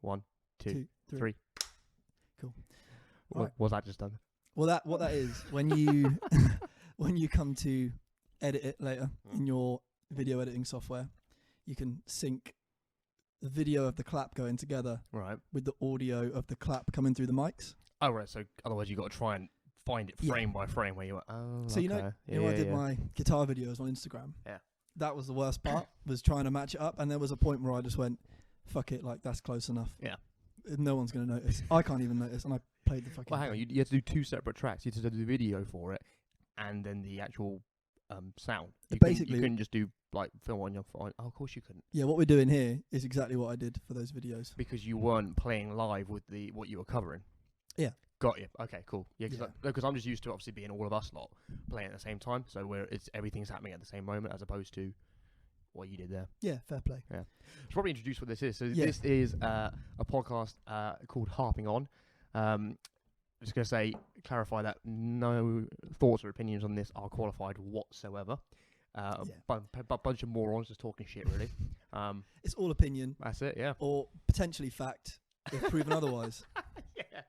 1, 2, Two, 3. three. Cool. What Right. was that just done? Well, what that is when you when you come to edit it later in your video editing software, you can sync the video of the clap going together Right. with the audio of the clap coming through the mics. Oh, right. So otherwise you got to try and find it frame by frame where you were. Oh, So okay. I did my guitar videos on Instagram. Yeah. That was the worst part, was trying to match it up, and there was a point where I just went, "Fuck it, like that's close enough." Yeah. No one's gonna notice. I can't even notice, and I played the fucking. Well, hang on. You had to do 2 separate tracks. You had to do the video for it, and then the actual sound. You couldn't just do like film on your phone. Oh, of course you couldn't. Yeah, what we're doing here is exactly what I did for those videos. Because you weren't playing live with what you were covering. Yeah. Got you. Okay, cool. Yeah, because I'm just used to obviously being all of us lot playing at the same time. So everything's happening at the same moment as opposed to what you did there. Yeah, fair play. Yeah. Should probably introduce what this is. So this is a podcast called Harping On. I'm just going to clarify that no thoughts or opinions on this are qualified whatsoever. Bunch of morons just talking shit, really. It's all opinion. That's it, yeah. Or potentially fact, if proven otherwise. Yeah.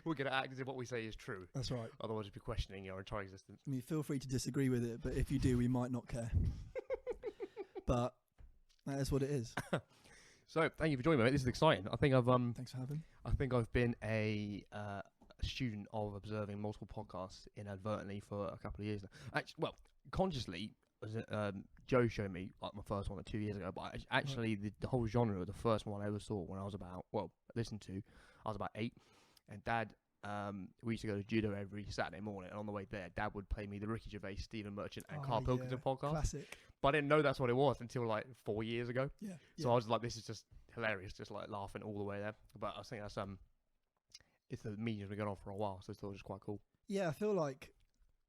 We're going to act as if what we say is true. That's right. Otherwise, we'd be questioning your entire existence. I mean, feel free to disagree with it, but if you do, we might not care. But that is what it is. So, thank you for joining me, mate. This is exciting. I think Thanks for having. I think I've been a student of observing multiple podcasts inadvertently for a couple of years now. Actually, well, consciously, Joe showed me like my first one 2 years ago. But actually, the whole genre, the first one I ever saw when I was listened to, I was about 8. And Dad, we used to go to judo every Saturday morning, and on the way there, Dad would play me the Ricky Gervais, Stephen Merchant, and Carl Pilkington podcast. Classic. But I didn't know that's what it was until like 4 years ago. Yeah. So I was like, this is just hilarious, just like laughing all the way there. But I think that's it's the medium's been going on for a while, so it's still just quite cool. Yeah, I feel like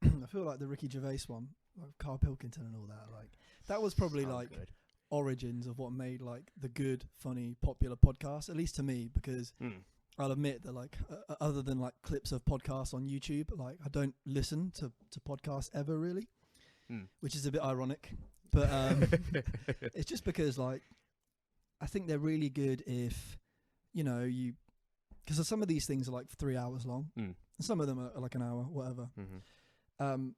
the Ricky Gervais one, like Carl Pilkington and all that, like that was probably good. Origins of what made like the good, funny, popular podcast, at least to me, because I'll admit that like other than like clips of podcasts on YouTube, like I don't listen to podcasts ever really, which is a bit ironic, but it's just because like I think they're really good if because some of these things are like 3 hours long, and some of them are like an hour, whatever. And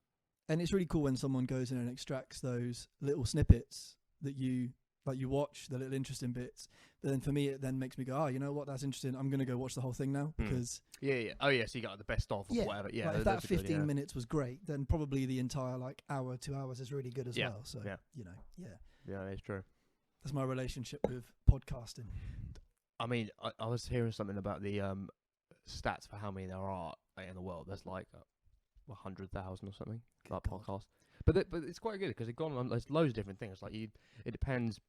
it's really cool when someone goes in and extracts those little snippets that you watch, the little interesting bits. But then for me, it then makes me go, you know what, that's interesting. I'm going to go watch the whole thing now because... Yeah. Oh, yeah, so you got like, the best of whatever. Yeah, like, if that 15 minutes was great, then probably the entire like hour, 2 hours is really good as well. So, Yeah, it's true. That's my relationship with podcasting. I mean, I was hearing something about the stats for how many there are in the world. There's like 100,000 or something like podcasts. But it's quite good because they've gone on. There's loads of different things. Like it depends.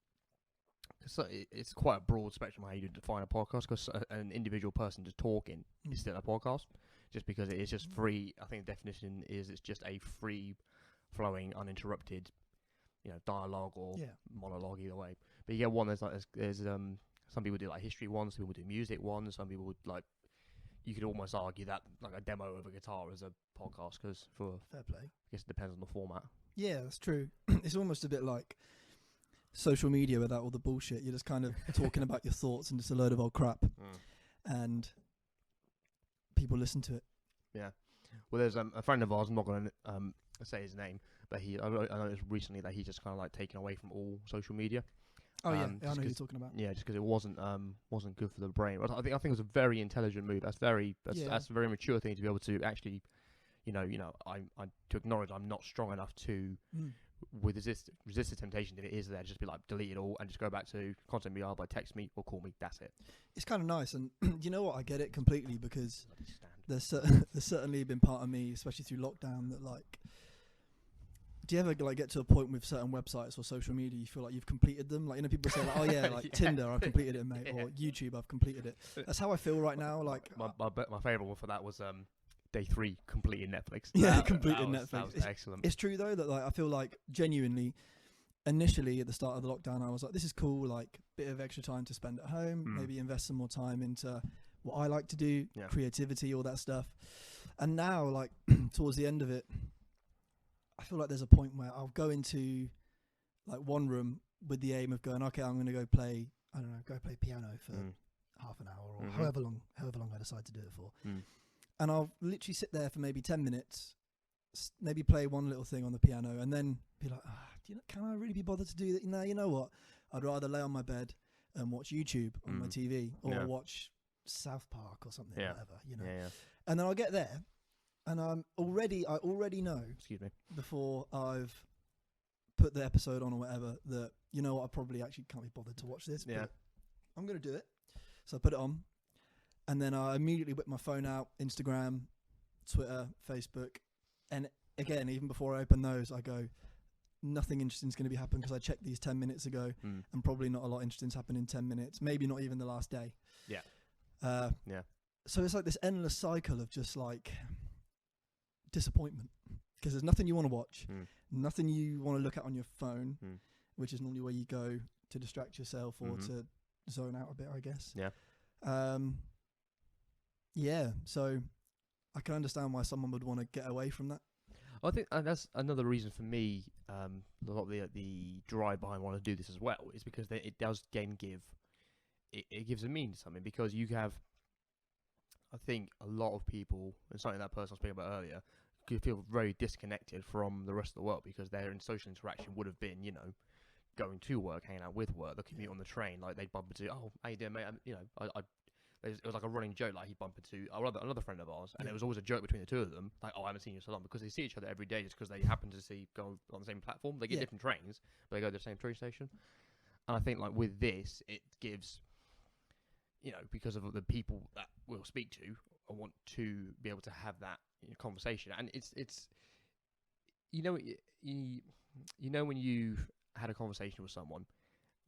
So it's quite a broad spectrum how you define a podcast. Because an individual person just talking is still a podcast, just because it is just free. I think the definition is it's just a free flowing, uninterrupted, dialogue or monologue either way. But you get one there's some people do like history ones, some people do music ones, some people would like. You could almost argue that like a demo of a guitar is a podcast because for fair play. I guess it depends on the format. Yeah, that's true. It's almost a bit like social media without all the bullshit. You're just kind of talking about your thoughts and just a load of old crap, and people listen to it. Yeah. Well, there's a friend of ours. I'm not going to say his name, but I noticed recently that he's just kind of like taken away from all social media. Oh yeah, I know who you're talking about. Yeah, just because it wasn't good for the brain. I think it was a very intelligent move. That's a very mature thing to be able to actually, I to acknowledge I'm not strong enough to resist the temptation that it is there. Just be like delete it all and just go back to content BR by text me or call me. That's it. It's kind of nice, and you know what? I get it completely because there's certainly been part of me, especially through lockdown, that like. Do you ever like get to a point with certain websites or social media you feel like you've completed them? Like people say like, oh yeah, like Tinder, I've completed it, mate, or YouTube, I've completed it. That's how I feel right now. Like my favourite one for that was day 3 completing Netflix. Completed Netflix. That was excellent. It's true though that like I feel like genuinely, initially at the start of the lockdown, I was like, this is cool, like bit of extra time to spend at home, maybe invest some more time into what I like to do, creativity, all that stuff. And now like towards the end of it, I feel like there's a point where I'll go into like one room with the aim of going, okay, I'm going to go play piano for half an hour or Mhm. however long I decide to do it for. Mm. And I'll literally sit there for maybe 10 minutes, maybe play one little thing on the piano, and then be like, can I really be bothered to do that? No, you know what? I'd rather lay on my bed and watch YouTube on my TV, or watch South Park or something, whatever, you know. Yeah. And then I'll get there, and I already know, Excuse me, before I've put the episode on or whatever, that, you know what, I probably actually can't be bothered to watch this, but I'm going to do it. So I put it on, and then I immediately whip my phone out, Instagram, Twitter, Facebook, and again, even before I open those, I go, nothing interesting is going to be happening because I checked these 10 minutes ago, and probably not a lot interesting's happened in 10 minutes, maybe not even the last day. So it's like this endless cycle of just like disappointment, because there's nothing you want to watch, nothing you want to look at on your phone, which is normally where you go to distract yourself or to zone out a bit, I guess. So I can understand why someone would want to get away from that. I think that's another reason for me. A lot of the drive behind wanting to do this as well is because it does give it gives a meaning to something, because you have, I think, a lot of people, and something that person I was speaking about earlier, could feel very disconnected from the rest of the world, because their social interaction would have been, you know, going to work, hanging out with work, the commute on the train, like they'd bump into, oh, how you doing, mate? It was like a running joke, like he'd bump into another friend of ours, and it was always a joke between the two of them, like, oh, I haven't seen you so long, because they see each other every day just because they happen to go on the same platform. They get different trains, but they go to the same train station. And I think, like, with this, it gives, you know, because of the people that we'll speak to, I want to be able to have that conversation. And it's you know when you've had a conversation with someone,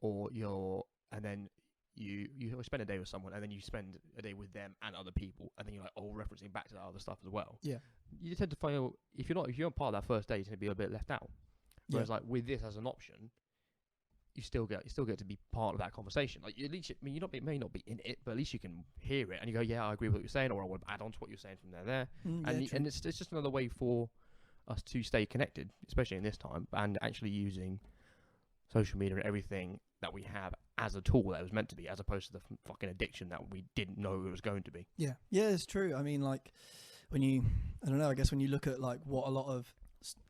and then you spend a day with someone, and then you spend a day with them and other people, and then you're like, oh, referencing back to that other stuff as well. Yeah. You tend to find, if you're not part of that first day, you tend to be a bit left out. Whereas like with this as an option, you still get to be part of that conversation. Like, at least, I mean, you may not be in it, but at least you can hear it, and you go, yeah, I agree with what you're saying, or I want to add on to what you're saying from there. And it's just another way for us to stay connected, especially in this time, and actually using social media and everything that we have as a tool that it was meant to be, as opposed to the fucking addiction that we didn't know it was going to be. Yeah, it's true. I mean, like, I guess when you look at like what a lot of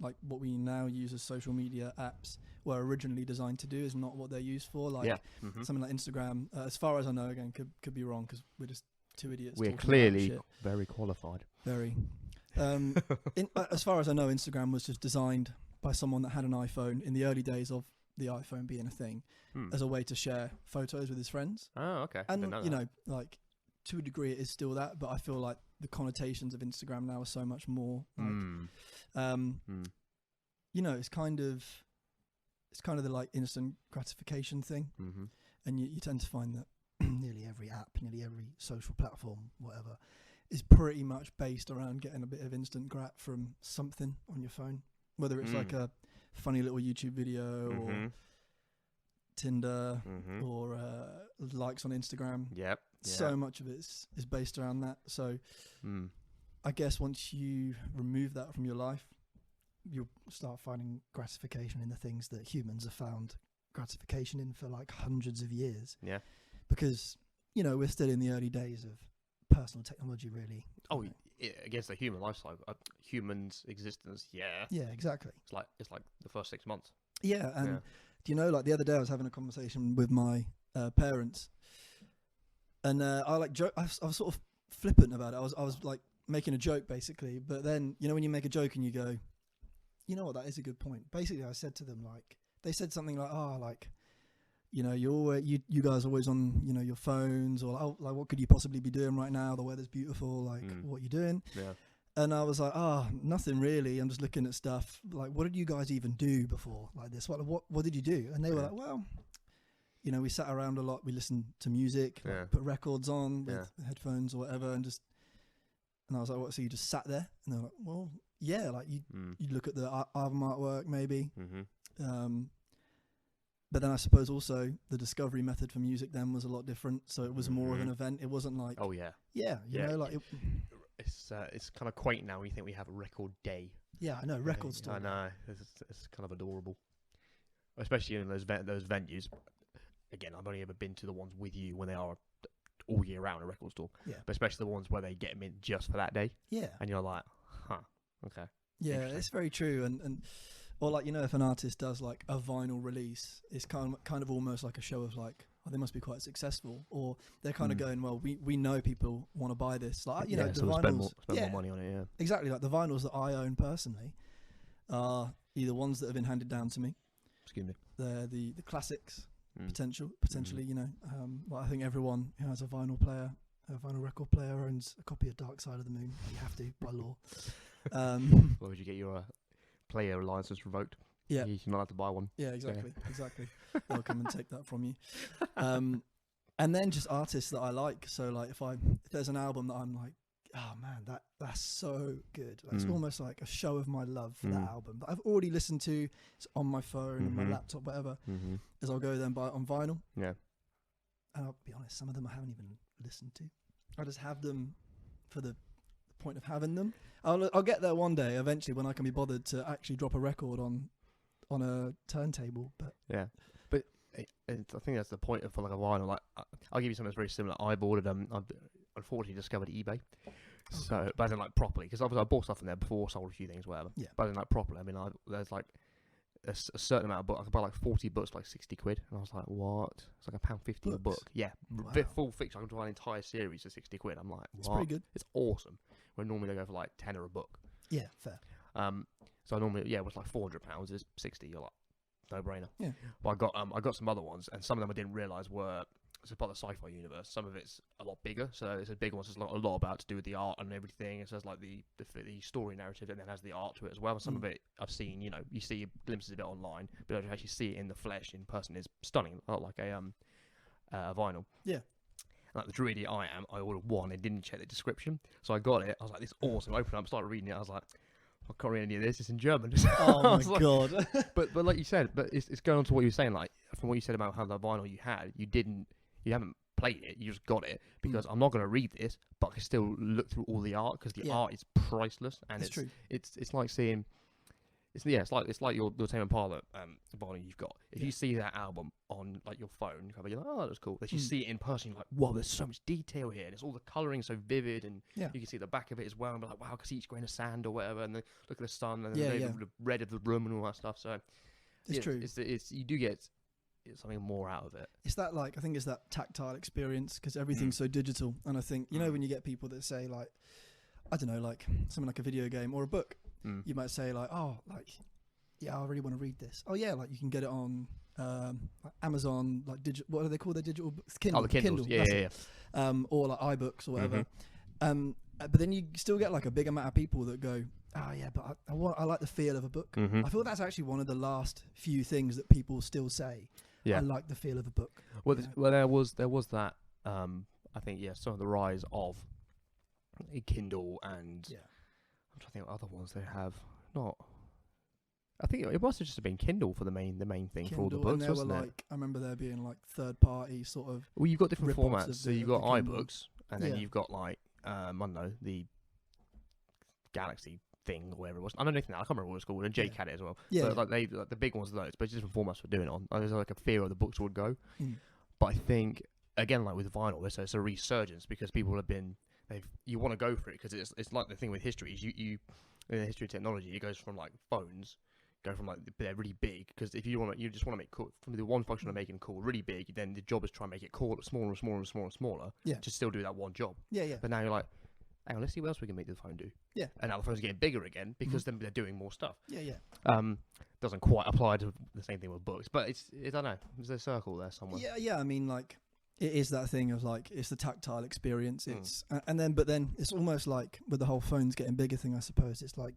like what we now use as social media apps were originally designed to do is not what they're used for. Like something like Instagram, as far as I know, again, could be wrong because we're just two idiots. We're clearly very qualified. Very. As far as I know, Instagram was just designed by someone that had an iPhone in the early days of the iPhone being a thing, as a way to share photos with his friends. Oh, okay. And you know, like, to a degree, it is still that, but I feel like the connotations of Instagram now are so much more. Like, you know, it's kind of the like instant gratification thing, and you tend to find that nearly every app, nearly every social platform, whatever, is pretty much based around getting a bit of instant grat from something on your phone, whether it's like a funny little YouTube video or Tinder or likes on Instagram. So much of it is based around that. So I guess once you remove that from your life, you'll start finding gratification in the things that humans have found gratification in for like hundreds of years. Yeah. Because, you know, we're still in the early days of personal technology, really. Oh, against the human lifestyle, human's existence. Yeah. Yeah, exactly. It's like the first 6 months. Yeah, and do you know, like the other day I was having a conversation with my parents, and I like I was sort of flippant about it. I was like making a joke basically, but then, you know, when you make a joke and you go, you know what, that is a good point. Basically, I said to them, like, they said something like, oh, like, you know, you guys are always on, you know, your phones, or oh, like, what could you possibly be doing right now? The weather's beautiful, like, what are you doing? Yeah. And I was like, nothing really. I'm just looking at stuff. Like, what did you guys even do before like this? What did you do? And they were like, well, you know, we sat around a lot. We listened to music, like, put records on with headphones or whatever, and I was like, what? So you just sat there? And they're like, well, yeah, like you look at the album artwork maybe. But then I suppose also the discovery method for music then was a lot different. So it was more of an event. It wasn't like, you know, like it's kind of quaint now when you think we have a record day. Yeah, I know, record store. I know, it's kind of adorable, especially in those venues. Again, I've only ever been to the ones with you when they are all year round a record store. Yeah. But especially the ones where they get them in just for that day, Yeah. and you're like, huh, okay. Yeah, Interesting. it's very true. And or like, you know, if an artist does like a vinyl release, it's kind of almost like a show of like, oh, they must be quite successful, or they're kind of going, well, we know people want to buy this. Like, you know, the so we'll vinyls, spend more money on it. Yeah, exactly. Like the vinyls that I own personally are either ones that have been handed down to me. Excuse me. They're the classics, potentially. Mm-hmm. You know, like I think everyone who has a vinyl record player owns a copy of Dark Side of the Moon. You have to by law. Or would you get your player license revoked? Yeah, you're not allowed to buy one. Yeah, exactly. They'll come and take that from you. And then just artists that I like. So like if there's an album that I'm like, oh man, that's so good. Like, it's almost like a show of my love for that album that I've already listened to. It's on my phone and my laptop, whatever. Is I'll go there and buy it on vinyl. Yeah. And I'll be honest, some of them I haven't even listened to. I just have them for the point of having them. I'll get there one day eventually when I can be bothered to actually drop a record on a turntable. But yeah, but I think that's the point of like a vinyl. Like I'll give you something that's very similar. I've ordered I've unfortunately discovered eBay. So, but I didn't like properly, because obviously I bought stuff from there before, sold a few things, whatever. Yeah. But I didn't like properly. I mean, there's like a certain amount of books. I could buy like 40 books for like 60 quid, and I was like, what? It's like £1.50 a book. Yeah, wow. Full fiction. I can buy an entire series for 60 quid. I'm like, what? It's pretty good. It's awesome. When normally they go for like 10 or a book. Yeah, fair. So I normally, it was like £400. It's 60. You're like, no brainer. Yeah. But I got some other ones, and some of them I didn't realise were. It's part of the sci-fi universe. Some of it's a lot bigger, so it's a big one. So there's a lot about to do with the art and everything. It says like the story narrative, and then has the art to it as well. And some of it I've seen, you know, you see glimpses of it online, but to actually see it in the flesh, in person, is stunning. Not like a vinyl. Yeah. Like the druid I am, I ordered one and didn't check the description, so I got it. I was like, "This is awesome." I opened it up, started reading it. I was like, "I can't read any of this. It's in German." Oh my god! but like you said, but it's going on to what you were saying. Like from what you said about how the vinyl you haven't played it, you just got it, because I'm not going to read this, but I can still look through all the art, because the art is priceless, and it's true. It's like seeing. It's like your Tame Impala vinyl you've got. If you see that album on like your phone cover, you're like, oh, that's cool. If you see it in person, you're like, whoa, there's so much detail here. There's all the colouring so vivid, and you can see the back of it as well. And be like, wow, I can see each grain of sand or whatever. And then look at the sun and the red of the room and all that stuff. So it's true. It's you do get something more out of it. It's that I think it's that tactile experience, because everything's so digital. And I think, you know, when you get people that say like, I don't know, like something like a video game or a book. You might say like, oh, like, yeah, I really want to read this. Oh yeah, like you can get it on like Amazon, like what do they call their digital books? Kindle. Oh, the Kindles. Yeah. Or like iBooks or whatever. But then you still get like a big amount of people that go, oh yeah, but I like the feel of a book. I feel that's actually one of the last few things that people still say. Yeah. I like the feel of a book. Well, there was that. I think some of the rise of Kindle, and I'm trying to think what other ones they have. Not. I think it must have just been Kindle for the main thing Kindle, for all the books, and there wasn't were it? like, I remember there being like third party sort of. Well, you've got different formats. So you've got Kindle. iBooks, and then you've got like I don't know, the Galaxy thing or whatever it was. I don't know anything. I can't remember what it's called. And Jake had it as well. Yeah. But like the big ones are those, but different formats for doing it on. There's like a fear of the books would go, but I think again, like with vinyl, it's a resurgence, because people have been. You want to go for it, because it's like the thing with history is you in the history of technology, it goes from like phones, go from like they're really big, because if you just want to make cool, from the one function of making cool really big, then the job is try and make it cool smaller and smaller and smaller and smaller to still do that one job. But now you're like, hang on, let's see what else we can make the phone do. And now the phone's getting bigger again, because then they're doing more stuff. Doesn't quite apply to the same thing with books, but I don't know, there's a circle there somewhere. I mean, like, it is that thing of like, it's the tactile experience. It's but then it's almost like with the whole phones getting bigger thing, I suppose it's like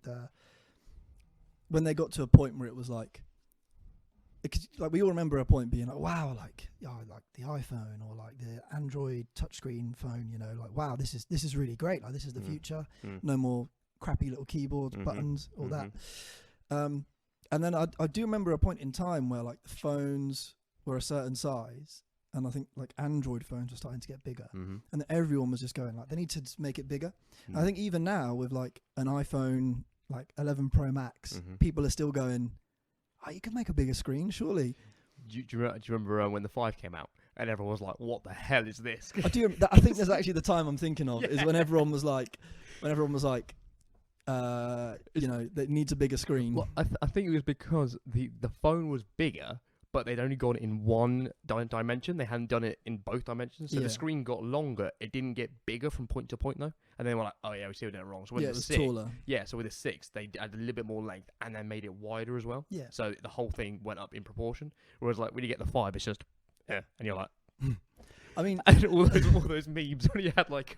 when they got to a point where it was like we all remember a point being like, wow, like the iPhone or like the Android touchscreen phone, you know, like, wow, this is really great, like this is the future. No more crappy little keyboards, buttons, all that. And then I do remember a point in time where like the phones were a certain size, and I think like Android phones were starting to get bigger, and then everyone was just going like, they need to just make it bigger. I think even now with like an iPhone like 11 Pro Max, people are still going, oh, you could make a bigger screen, surely. Do you remember when the 5 came out? and everyone was like, "What the hell is this?" I do. I think there's actually the time I'm thinking of is when everyone was like, that needs a bigger screen. Well, I think it was because the phone was bigger, but they'd only gone in one dimension. They hadn't done it in both dimensions, so the screen got longer. It didn't get bigger from point to point though. And they were like, "Oh yeah, we see we did it wrong." So with it the was 6, taller. yeah. So with the 6, they added a little bit more length and then made it wider as well. Yeah. So the whole thing went up in proportion. Whereas like when you get the 5, it's just and you're like. I mean, and all those memes when you had like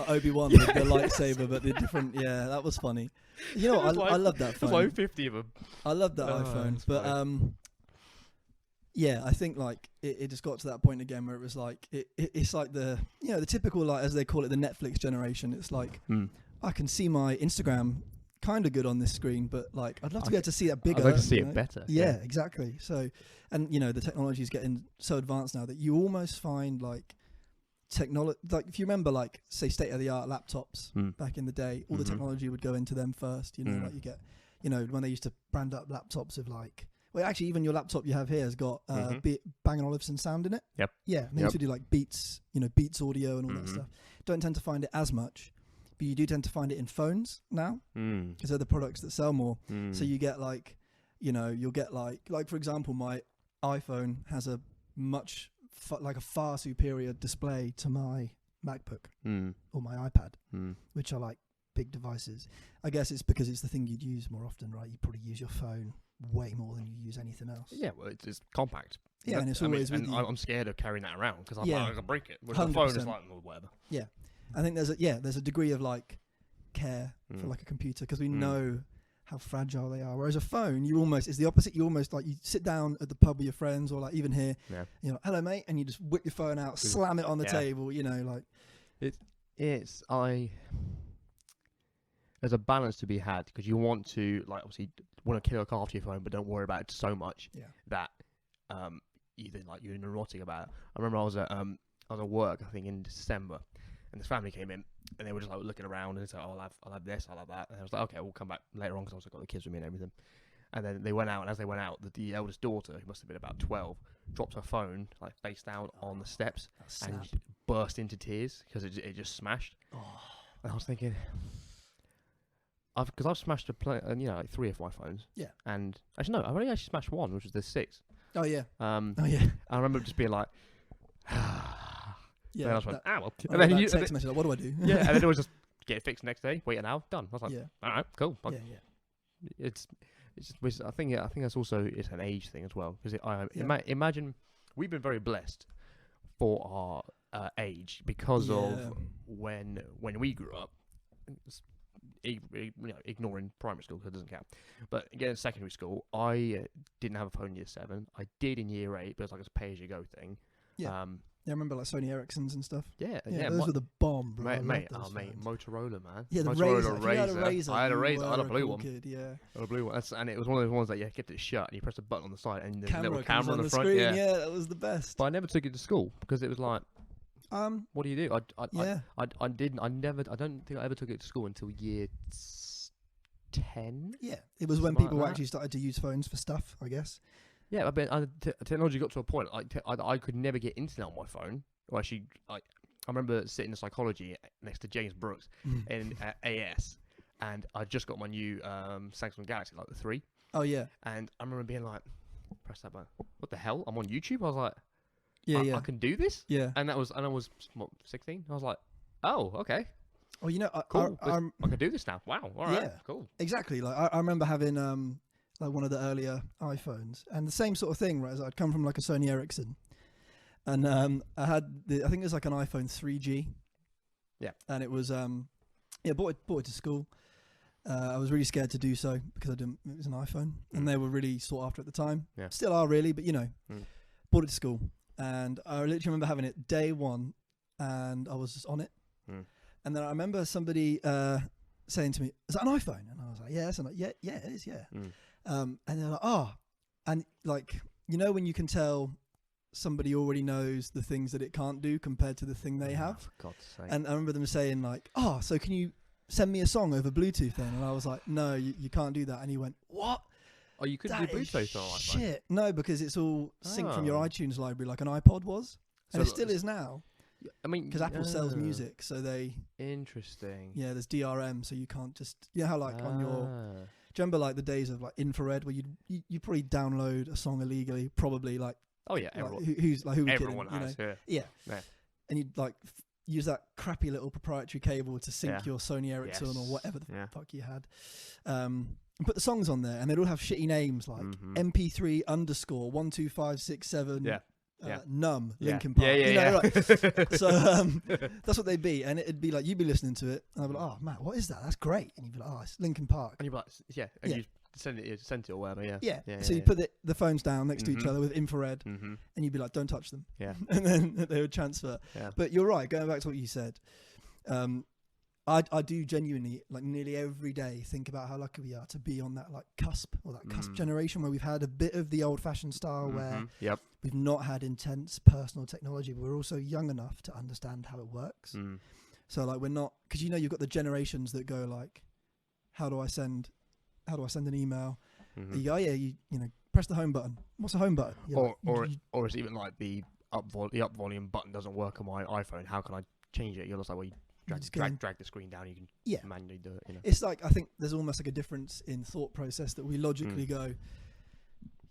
Obi-Wan with the lightsaber, but the different. Yeah, that was funny. You know, I love that phone. There's like 50 of them. I love that iPhone, but yeah, I think like it just got to that point again where it was like it's like the typical, like, as they call it, the Netflix generation. It's like I can see my Instagram kind of good on this screen, but like I'd love to be able to see that bigger. I'd like to see it better. Yeah, exactly. So, and the technology is getting so advanced now that you almost find like technology. Like if you remember, like say state of the art laptops back in the day, all the technology would go into them first. Like you get, when they used to brand up laptops of like. Well, actually, even your laptop you have here has got Bang & Olufsen sound in it. Yep. Yeah, and they used to do like Beats, Beats audio and all that stuff. Don't tend to find it as much, but you do tend to find it in phones now because they're the products that sell more. So you get like, you'll get like for example, my iPhone has a much like a far superior display to my MacBook or my iPad, which are like big devices. I guess it's because it's the thing you'd use more often, right? You probably use your phone way more than you use anything else. Yeah, well, it's compact. Yeah, and it's always with you. I'm scared of carrying that around because I'm like, I can break it. With 100%. the phone, it's like, whatever. Yeah, I think there's a degree of like care for like a computer because we know how fragile they are. Whereas a phone, it's the opposite. You almost like you sit down at the pub with your friends or like even here, hello mate, and you just whip your phone out, slam it on the table. Like there's a balance to be had because you want to obviously want to kill a car off your phone, but don't worry about it so much that you're neurotic about it. I remember I was at work, I think in December, and this family came in and they were just like looking around and said, "Oh, I'll have this, I'll have that." And I was like, "Okay, we'll come back later on," because I also got the kids with me and everything. And then they went out, and as they went out, the eldest daughter, who must have been about 12, dropped her phone like face down on the steps and burst into tears because it just smashed. And I was thinking. Because I've smashed like 3 of my phones. Yeah. And actually, no, I've only actually smashed one, which was the 6. Oh yeah. I remember just being like, yeah. And I just went, well. And then text message, like, what do I do? Yeah. And then it was just get it fixed next day. Wait an hour, done. I was like, all right, cool. It's just, I think that's also it's an age thing as well because imagine we've been very blessed for our age because of when we grew up. Ignoring primary school because it doesn't count, but again, secondary school, I didn't have a phone in year 7. I did in year 8, but it was like a pay-as-you-go thing. Yeah, I remember like Sony Ericssons and stuff. Yeah. Those were the bomb, bro. Mate, Motorola, man. Yeah, the Motorola Razor. I had a Razor. I had a blue one. Kid, yeah, I had a blue one. And it was one of those ones that you kept it shut and you press a button on the side and there's a little camera camera on the front. Screen. Yeah, that was the best. But I never took it to school because it was like. What do you do? I don't think I ever took it to school until year 10. Yeah, it was when people actually started to use phones for stuff, I guess. Yeah, I mean, technology got to a point I could never get internet on my phone. Or actually, I remember sitting in psychology next to James Brooks in AS, and I just got my new Samsung Galaxy, like the 3. Oh yeah. And I remember being like, press that button. What the hell? I'm on YouTube. I was like. I can do this. Yeah, and I was 16. I was like, oh, okay. Oh, cool. I can do this now. Wow. All right. Cool. Exactly. Like I remember having like one of the earlier iPhones, and the same sort of thing. Right, as I'd come from like a Sony Ericsson, and I had I think it was like an iPhone 3G. Yeah. And it was bought it to school. I was really scared to do so because it was an iPhone, and they were really sought after at the time. Yeah. Still are really, but bought it to school. And I literally remember having it day 1, and I was just on it. And then I remember somebody saying to me, "Is that an iPhone?" And I was like, "Yeah." And like, yeah, it is, yeah. And they're like, "Oh," and like when you can tell somebody already knows the things that it can't do compared to the thing they have. For God's sake. And I remember them saying like, "Oh, so can you send me a song over Bluetooth then?" And I was like, "No, you can't do that." And he went, "What?" Oh, you couldn't do Bluetooth on iPhone? Shit. No, because it's all synced from your iTunes library like an iPod was. And it still is now. I mean, because Apple sells music, so they interesting. Yeah, there's DRM, so you can't just how like on your. Do you remember like the days of like infrared where you probably download a song illegally, probably like. Oh yeah, everyone. Like, who everyone kidding, has. Yeah. And you'd like use that crappy little proprietary cable to sync your Sony Ericsson or whatever the fuck you had. And put the songs on there, and they'd all have shitty names like MP3 underscore 12567. Numb Linkin Park. Right? So that's what they'd be, and it'd be like you'd be listening to it, and I'd be like, "Oh, Matt, what is that? That's great!" And you'd be like, "Oh, it's Linkin Park." And you'd be like, and you send it or whatever. So you put the phones down next to each other with infrared, and you'd be like, "Don't touch them." And then they would transfer. But you're right. Going back to what you said, I do genuinely, like nearly every day, think about how lucky we are to be on that like cusp or that cusp generation where we've had a bit of the old-fashioned style where we've not had intense personal technology, but we're also young enough to understand how it works. So like we're not, because you've got the generations that go like, how do I send an email? You go, you press the home button. What's the home button? Or it's even like the up volume button doesn't work on my iPhone. How can I change it? You're just like, well, you drag the screen down. You can manually do it. It's like I think there's almost like a difference in thought process that we logically go.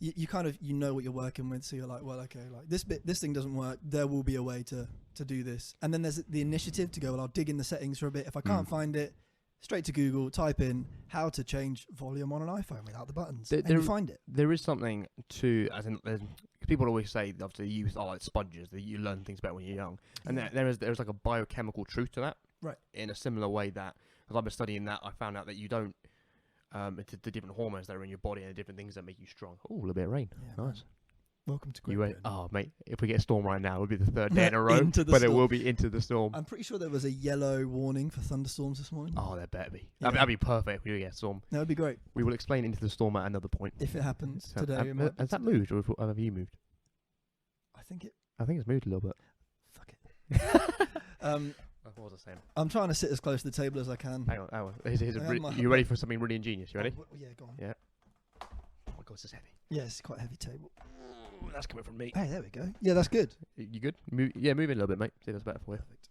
You kind of know what you're working with, so you're like, well, okay, like this thing doesn't work. There will be a way to do this, and then there's the initiative to go. Well, I'll dig in the settings for a bit. If I can't find it, straight to Google, type in how to change volume on an iPhone without the buttons, and you find it. There is something to, as in, people always say, obviously, youth are like sponges, that you learn things better when you're young. And there's like a biochemical truth to that. Right. In a similar way that, as I've been studying that, I found out that you don't, it's the different hormones that are in your body and the different things that make you strong. Oh, a little bit of rain. Yeah, nice. Welcome to Great Britain. Oh, mate, if we get a storm right now, it would be the third day in a row, but it will be into the storm. I'm pretty sure there was a yellow warning for thunderstorms this morning. Oh, there better be. That'd be perfect if we get a storm. That would be great. We will explain into the storm at another point. If it happens today. Has that moved, or have you moved? I think it's moved a little bit. Fuck it. What was I saying? I'm trying to sit as close to the table as I can. Hang on. You ready for something really ingenious? You ready? Yeah, go on. Yeah. Oh my god, this is heavy. Yeah, it's quite a heavy table. Ooh, that's coming from me. Hey, there we go. Yeah, that's good. You good? Move in a little bit, mate. See if that's better for you. Perfect.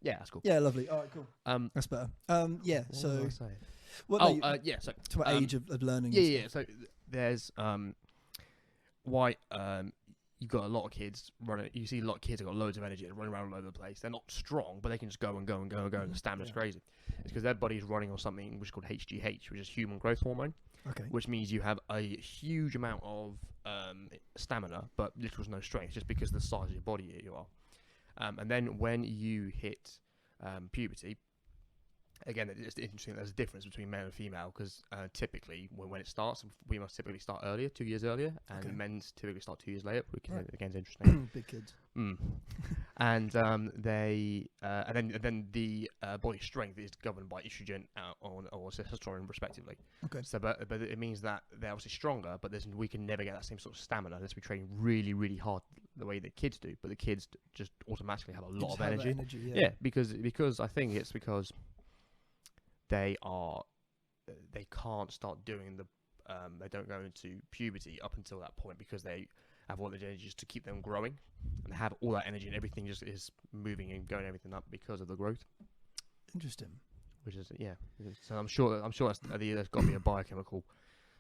Yeah, that's cool. Yeah, lovely. All right, cool. That's better. Yeah. What so. was I saying? So. To what age of learning? Yeah. So there's why you've got a lot of kids running. You see a lot of kids have got loads of energy and running around all over the place. They're not strong, but they can just go and go and go and go, and the stamina's crazy. It's because their body's running on something which is called HGH, which is human growth hormone. Okay. Which means you have a huge amount of stamina, but literally no strength, just because of the size of your body you are. And then when you hit puberty, again, it's interesting. There's a difference between male and female because typically, when it starts, females typically start earlier, 2 years earlier, and men's typically start 2 years later. Which again is interesting. Big kids. And then the body strength is governed by estrogen or testosterone, respectively. Okay. So, but it means that they're obviously stronger, but we can never get that same sort of stamina unless we train really, really hard the way that kids do. But the kids just automatically have a lot of energy. Yeah, because I think it's because they can't start doing they don't go into puberty up until that point because they have all the energy just to keep them growing and have all that energy and everything just is moving and going everything up because of the growth. Interesting. Which is so I'm sure there's got to be a biochemical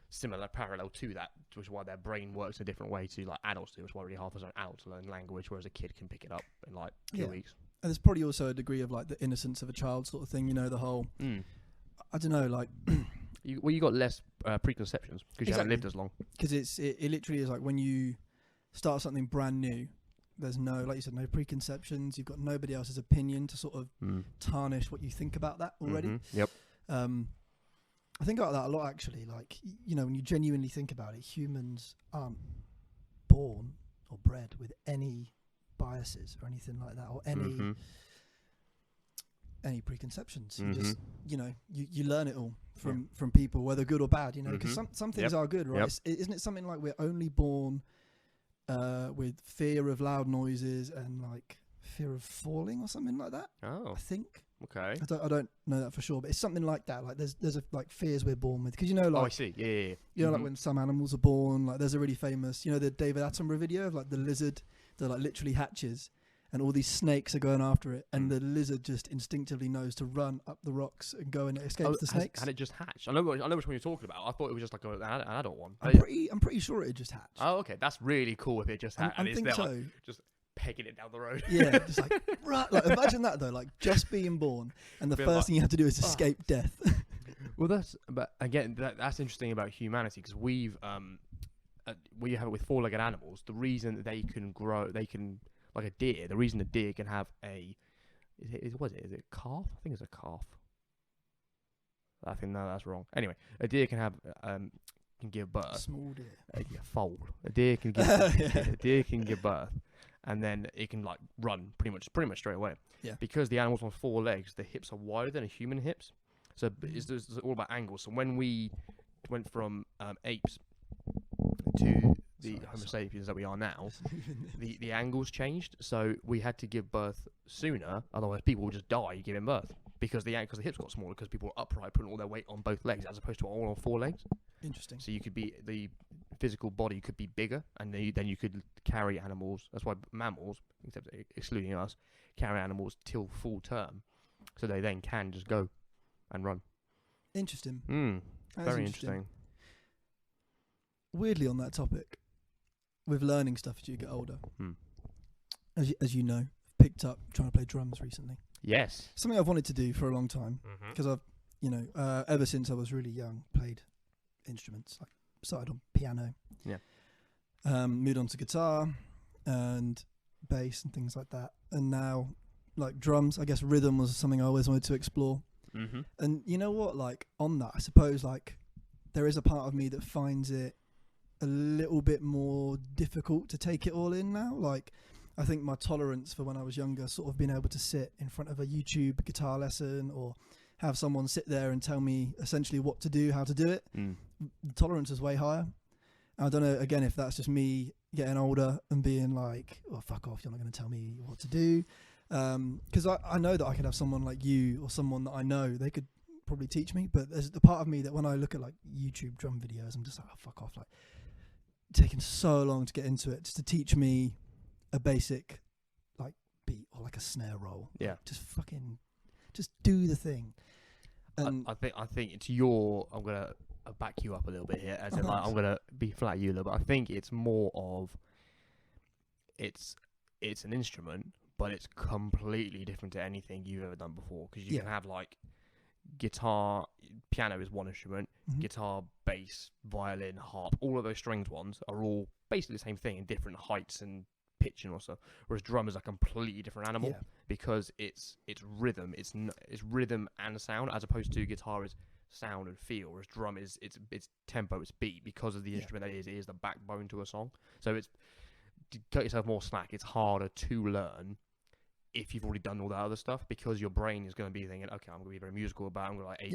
similar parallel to that, which is why their brain works a different way to like adults do. It's why really hard for an adult to learn language, whereas a kid can pick it up in like 2 weeks. And there's probably also a degree of like the innocence of a child sort of thing, the whole I don't know, like you got less preconceptions because you haven't lived as long. Because it literally is like when you start something brand new, there's no, like you said, no preconceptions. You've got nobody else's opinion to sort of tarnish what you think about that already. Yep. I think about that a lot actually. Like when you genuinely think about it, humans aren't born or bred with any biases or anything like that, or any preconceptions. You just you learn it all from people, whether good or bad, because some things are good, right? Isn't it something like we're only born with fear of loud noises and like fear of falling or something like that? I think. Okay. I don't know that for sure, but it's something like that. Like there's like fears we're born with, because like I see. Yeah. Like when some animals are born, like there's a really famous, the David Attenborough video of like the lizard that like literally hatches, and all these snakes are going after it, and the lizard just instinctively knows to run up the rocks and go and escape the snakes. Had it just hatched? I know which one you're talking about. I thought it was just like an adult one. I'm pretty sure it just hatched. Oh, okay, that's really cool if it just hatched. I think so. Like, just pegging it down the road. Yeah, just like, right, like imagine that though, like just being born, and the first thing you have to do is escape death. Well, but again, that's interesting about humanity, because we have it with four-legged animals. The reason that they can grow, like a deer. The reason a deer can have is it a calf? I think it's a calf. I think no, that's wrong. Anyway, a deer can have can give birth. Small deer. A foal. A deer can give birth, and then it can like run pretty much straight away. Yeah. Because the animal's on four legs, the hips are wider than a human hips. So it's all about angles. So when we went from apes to the Homo sapiens that we are now, the angles changed. So we had to give birth sooner, otherwise people would just die giving birth because the hips got smaller, because people were upright, putting all their weight on both legs as opposed to all on four legs. Interesting. So you could be, the physical body could be bigger, and then you could carry animals. That's why mammals, except excluding us, carry animals till full term, so they then can just go and run. Interesting. Very interesting. Weirdly, on that topic, with learning stuff as you get older, as you know, picked up trying to play drums recently. Yes. Something I've wanted to do for a long time, because I've, ever since I was really young, played instruments. Like started on piano. Yeah. Moved on to guitar and bass and things like that, and now like drums. I guess rhythm was something I always wanted to explore. And you know what? Like on that, I suppose like there is a part of me that finds it a little bit more difficult to take it all in now. Like I think my tolerance for when I was younger, sort of being able to sit in front of a YouTube guitar lesson or have someone sit there and tell me essentially what to do, how to do it, the tolerance is way higher. I don't know, again, if that's just me getting older and being like, oh, fuck off, you're not going to tell me what to do. Because I know that I could have someone like you or someone that I know, they could probably teach me. But there's the part of me that when I look at like YouTube drum videos, I'm just like, oh, fuck off. Like, taking so long to get into it just to teach me a basic like beat or like a snare roll. Yeah. Like, just do the thing. And I think it's I'm gonna back you up a little bit here, as in like I'm gonna be flat at you a little bit. I think it's more of it's an instrument, but it's completely different to anything you've ever done before, because you can have like guitar, piano is one instrument, guitar, bass, violin, harp, all of those stringed ones are all basically the same thing in different heights and pitch and all stuff. Whereas drum is a completely different animal because it's rhythm, it's rhythm and sound, as opposed to guitar is sound and feel. Whereas drum is it's tempo, it's beat, because of the instrument that it is the backbone to a song. So it's, to cut yourself more slack, it's harder to learn if you've already done all that other stuff, because your brain is going to be thinking, okay, I'm going to be very musical about it. I'm going to like A,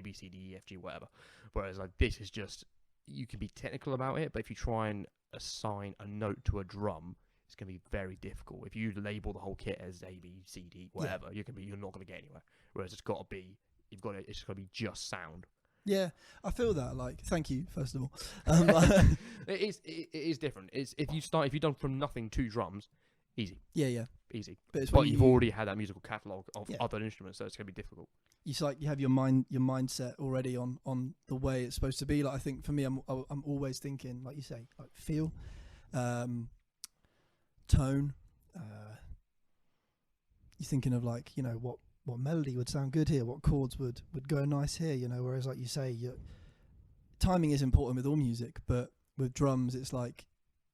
B, C, D, E, F, G, whatever. Whereas like this is just, you can be technical about it, but if you try and assign a note to a drum, it's going to be very difficult. If you label the whole kit as A, B, C, D, whatever, you're not going to get anywhere. Whereas it's got to be, it's just got to be just sound. Yeah, I feel that. Like, thank you, first of all. It is different. It's if you've done from nothing to drums, easy. Yeah. Easy. But you've already had that musical catalogue of other instruments, so it's going to be difficult. It's like you have your mindset already on the way it's supposed to be. Like, I think for me, I'm always thinking, like you say, like feel, tone. You're thinking of like, you know, what melody would sound good here, what chords would go nice here, you know. Whereas like you say, timing is important with all music, but with drums, it's like,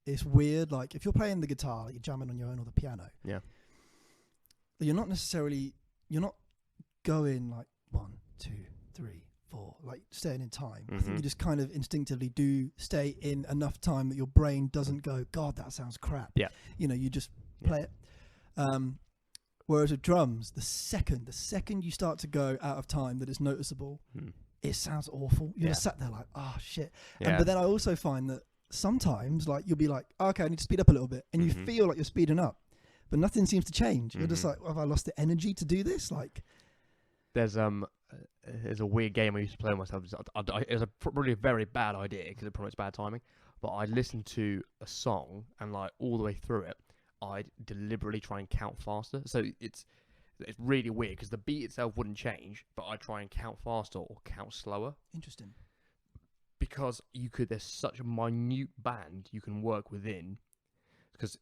it's weird. Like if you're playing the guitar, like you're jamming on your own or the piano, you're not going like 1, 2, 3, 4, like staying in time. I think you just kind of instinctively do stay in enough time that your brain doesn't go, God, that sounds crap. Yeah, you know, you just play it. Whereas with drums, the second you start to go out of time that is noticeable, it sounds awful. You're just sat there like, oh shit. But then I also find that sometimes like you'll be like, oh, okay, I need to speed up a little bit, and you feel like you're speeding up, but nothing seems to change. You're just like, have I lost the energy to do this? Like, there's a weird game I used to play with myself. It was probably a very bad idea because it promotes bad timing. But I listened to a song and like all the way through it, I'd deliberately try and count faster. So it's really weird because the beat itself wouldn't change, but I'd try and count faster or count slower. Interesting. Because there's such a minute band you can work within. Because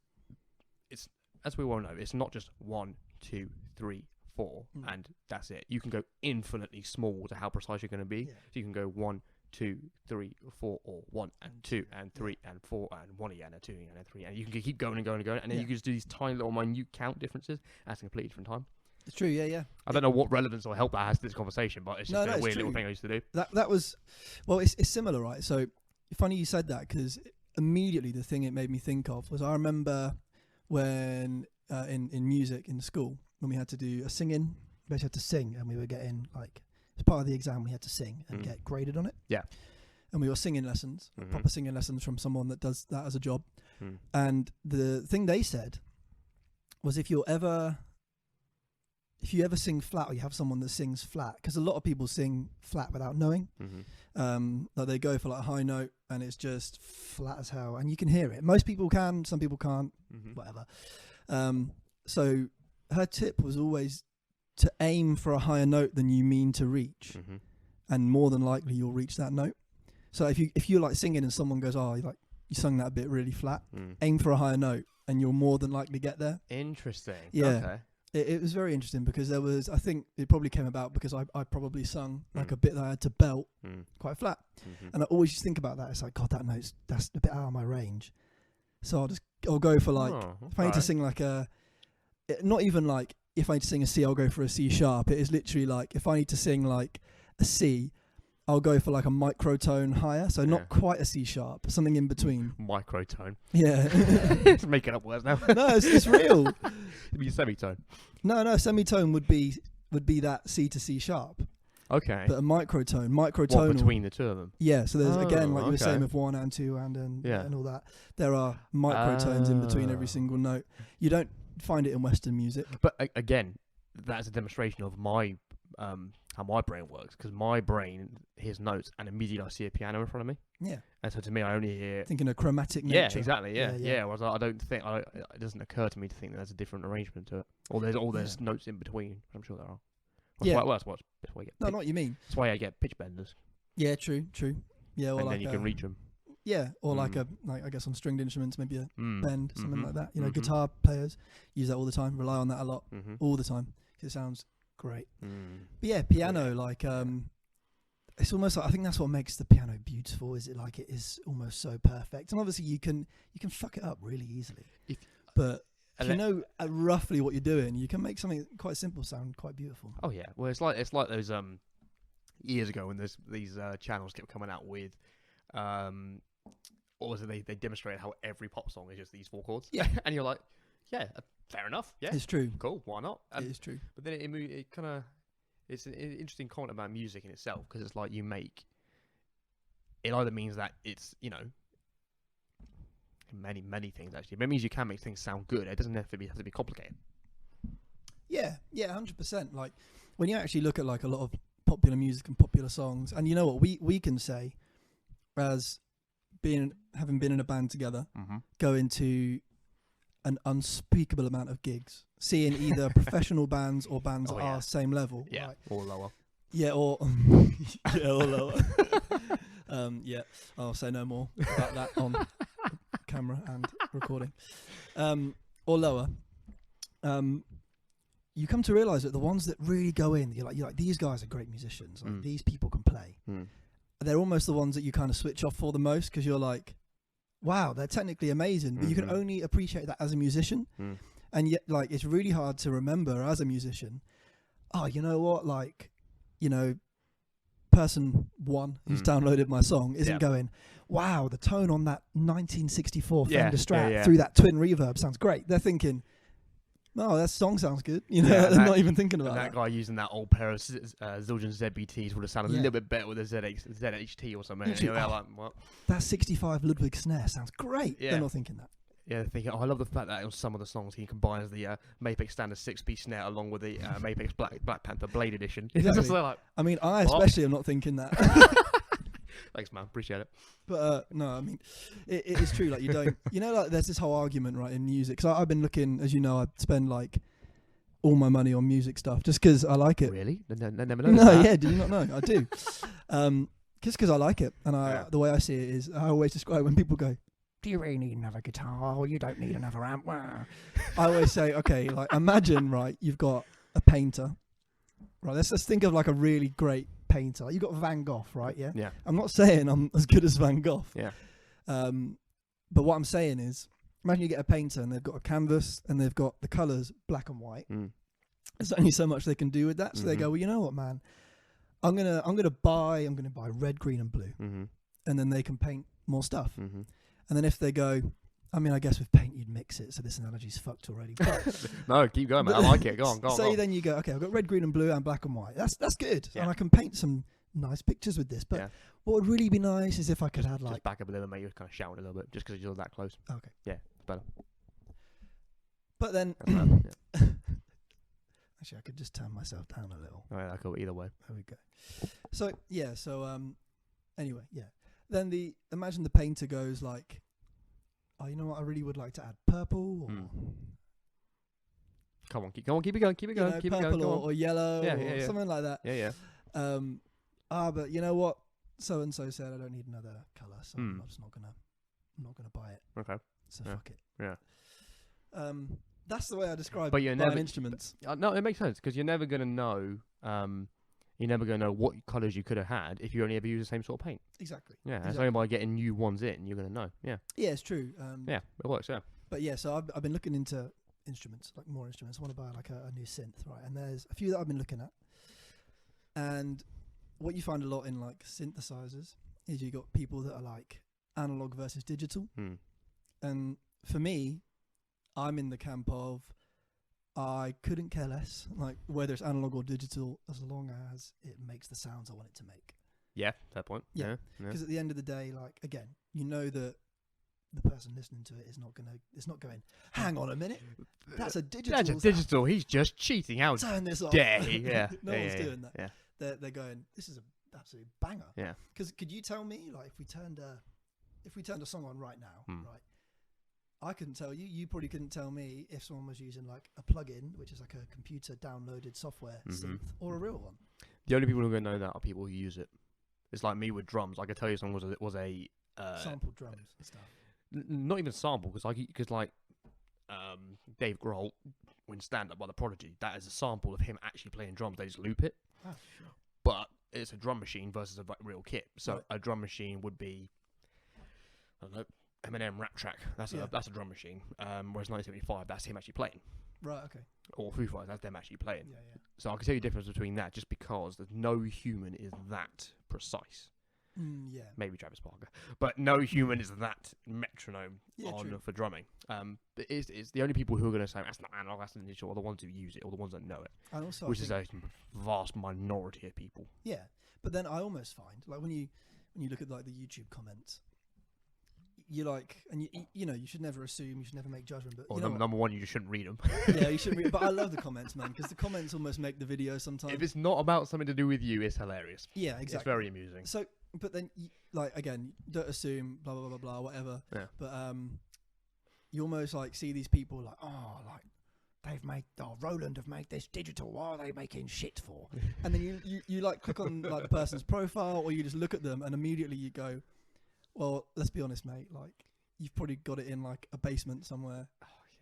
it's, as we well know, it's not just 1, 2, 3, 4, and that's it. You can go infinitely small to how precise you're going to be. Yeah. So you can go 1, 2, 3, 4, or 1 and 2 and 3 and 4 and 1 again and 2 again and 3, and you can keep going and going and going, and then you can just do these tiny little minute count differences at a completely different time. It's true, yeah. I don't know what relevance or help that has to this conversation, but it's just a weird little thing I used to do. That was, well, it's similar, right? So funny you said that, because immediately the thing it made me think of was, I remember when in music in school, when we had to do a singing, we basically had to sing, and we were getting, like, as part of the exam we had to sing and get graded on it. Yeah. And we were singing lessons, proper singing lessons from someone that does that as a job. And the thing they said was, if you ever sing flat, or you have someone that sings flat, because a lot of people sing flat without knowing, like they go for like a high note and it's just flat as hell, and you can hear it. Most people can, some people can't, whatever. So her tip was always to aim for a higher note than you mean to reach, and more than likely you'll reach that note. So if you're like singing and someone goes, "Oh, you sung that a bit really flat," aim for a higher note, and you'll more than likely get there. Interesting. Yeah. Okay. It was very interesting, because there was, I think it probably came about because I probably sung like a bit that I had to belt quite flat. And I always just think about that. It's like, God, that's a bit out of my range. So I'll go for like, if I need to sing like not even like, if I need to sing a C, I'll go for a C sharp. It is literally like, if I need to sing like a C, I'll go for like a microtone higher, so not quite a C sharp, something in between. Microtone. Yeah. It's making up words now. No, it's real. It'd be semitone. No, semitone would be that C to C sharp. Okay. But a microtone. What, between the two of them? Yeah, so there's, again, like you were saying with 1 and 2 and all that, there are microtones in between every single note. You don't find it in Western music. But again, that's a demonstration of my how my brain works, because my brain hears notes and immediately I see a piano in front of me. Yeah. And so to me, I only hear... Thinking of chromatic nature. Yeah, exactly, yeah. Whereas I don't think... it doesn't occur to me to think that there's a different arrangement to it. Or there's notes in between. I'm sure there are. That's why I get... No, not what you mean. That's why I get pitch benders. Yeah, true. Yeah, or and like then you can reach them. Yeah, or like I guess on stringed instruments, maybe a bend, something like that. You know, guitar players use that all the time, rely on that a lot, all the time, because it sounds great. But yeah, piano, like it's almost like, I think that's what makes the piano beautiful, is it like it is almost so perfect. And obviously you can fuck it up really easily, but if you know roughly what you're doing, you can make something quite simple sound quite beautiful. Oh yeah, well it's like those years ago when these channels kept coming out with or was it they demonstrated how every pop song is just these 4 chords. Yeah. And you're like, yeah, fair enough. Yeah, it's true. Cool. Why not? It is true. But then it kind of, it's an interesting comment about music in itself, because it's like you make it either means that it's, you know, many things actually, but it means you can make things sound good. It doesn't have to be complicated. Yeah, 100%. Like when you actually look at like a lot of popular music and popular songs, and you know what we can say as having been in a band together, going to an unspeakable amount of gigs, seeing either professional bands or bands that are same level, right? Or lower. Yeah, or or lower. I'll say no more about that on camera and recording. Or lower. You come to realise that the ones that really go in, you're like these guys are great musicians. Like these people can play. They're almost the ones that you kind of switch off for the most, because you're like, wow, they're technically amazing, but you can only appreciate that as a musician. And yet, like, it's really hard to remember as a musician, oh, you know what, like, you know, person 1 who's downloaded my song isn't going, wow, the tone on that 1964 Fender Strat through that twin reverb sounds great. They're thinking, oh, that song sounds good. You know, they're not even thinking about that. That guy using that old pair of Zildjian ZBTs would have sounded a little bit better with a ZHT or something. You know, like, what? That 65 Ludwig snare sounds great. Yeah. They're not thinking that. Yeah, they're thinking, I love the fact that on some of the songs he combines the Mapex standard 6-piece snare along with the Mapex Black Panther Blade Edition. Exactly. Like, I mean, I especially am not thinking that. Thanks, man. Appreciate it. But no, I mean, it is true. Like, you don't, like, there's this whole argument, right, in music. So I've been looking, as you know, I spend like all my money on music stuff just because I like it. Really? I never know. No, yeah, did you not know? I do. Just because I like it, and the way I see it is, I always describe when people go, "Do you really need another guitar? Or you don't need another amp?" I always say, okay, like, imagine, right, you've got a painter, right? Let's think of like a really great painter. You've got Van Gogh, right? Yeah. Yeah. I'm not saying I'm as good as Van Gogh. Yeah. But what I'm saying is, imagine you get a painter and they've got a canvas and they've got the colours black and white. There's only so much they can do with that. So they go, well, you know what, man? I'm gonna buy red, green, and blue, and then they can paint more stuff. And then if they go, I mean, I guess with paint you'd mix it, so this analogy's fucked already. But no, keep going, man. I like it. Go on. So then you go, okay, I've got red, green, and blue, and black and white. That's good, Yeah. and I can paint some nice pictures with this. But what would really be nice is if I could add like, just back up a little, mate. You're kind of shouting a little bit, just because you're that close. Okay. Yeah, it's better. But then, Yeah. actually, I could just turn myself down a little. All right, cool. Either way. There we go. So yeah, anyway, yeah. Then imagine the painter goes like, oh, you know what? I really would like to add purple. Or, Come on, keep it going. Keep it going. Keep it purple going. or yellow, Yeah, or something like that. Yeah. But you know what? So and so said I don't need another color, so I'm just not gonna buy it. Okay. So Yeah. fuck it. Yeah. That's the way I describe But you're buying never instruments. No, it makes sense because you're never gonna know. You're never gonna know what colours you could have had if you only ever use the same sort of paint. Exactly. Yeah, it's Exactly. only by getting new ones in you're gonna know. Yeah. Yeah, it's true. Yeah, it works. Yeah. But yeah, so I've been looking into instruments, like more instruments. I want to buy like a new synth, right? And there's a few that I've been looking at. And what you find a lot in like synthesizers is you got people that are like analog versus digital. And for me, I'm in the camp of I couldn't care less, like whether it's analog or digital, as long as it makes the sounds I want it to make. Yeah, fair point. Yeah. Because at the end of the day, like, again, you know that the person listening to it is not going, hang on a minute, that's a digital. That's a digital. He's just cheating. How turn this off. dare he? Yeah. No one's doing that. Yeah. They're going, this is an absolute banger. Yeah. Because could you tell me, like, if we turned a song on right now, right? I couldn't tell you. You probably couldn't tell me if someone was using like a plugin, which is like a computer downloaded software synth, or a real one. The only people who are going to know that are people who use it. It's like me with drums. I could tell you someone was a sample drums and stuff. Not even sample, because Dave Grohl, when stand up by the Prodigy, that is a sample of him actually playing drums. They just loop it, but it's a drum machine versus a real kit. So a drum machine would be, I don't know, Eminem rap track. That's a drum machine. Whereas 1975, that's him actually playing. Right. Okay. Or Foo Fighters, that's them actually playing. Yeah. So I can tell you the difference between that, just because that no human is that precise. Yeah. Maybe Travis Barker, but no human is that metronome true. for drumming. But it's the only people who are going to say that's not analog, that's not digital, are the ones who use it, or the ones that know it. And also, which is a vast minority of people. Yeah, but then I almost find, like, when you look at like the YouTube comments, you like, and you know, you should never assume, you should never make judgment. But number one, you just shouldn't read them. Yeah, you shouldn't read. But I love the comments, man, because the comments almost make the video sometimes. If it's not about something to do with you, it's hilarious. Yeah, exactly. It's very amusing. So, but then, like, again, don't assume, blah blah blah blah, whatever. Yeah. But you almost like see these people like, Roland have made this digital. What are they making shit for? And then you like click on like the person's profile, or you just look at them, and immediately you go, well, let's be honest, mate. Like, you've probably got it in like a basement somewhere,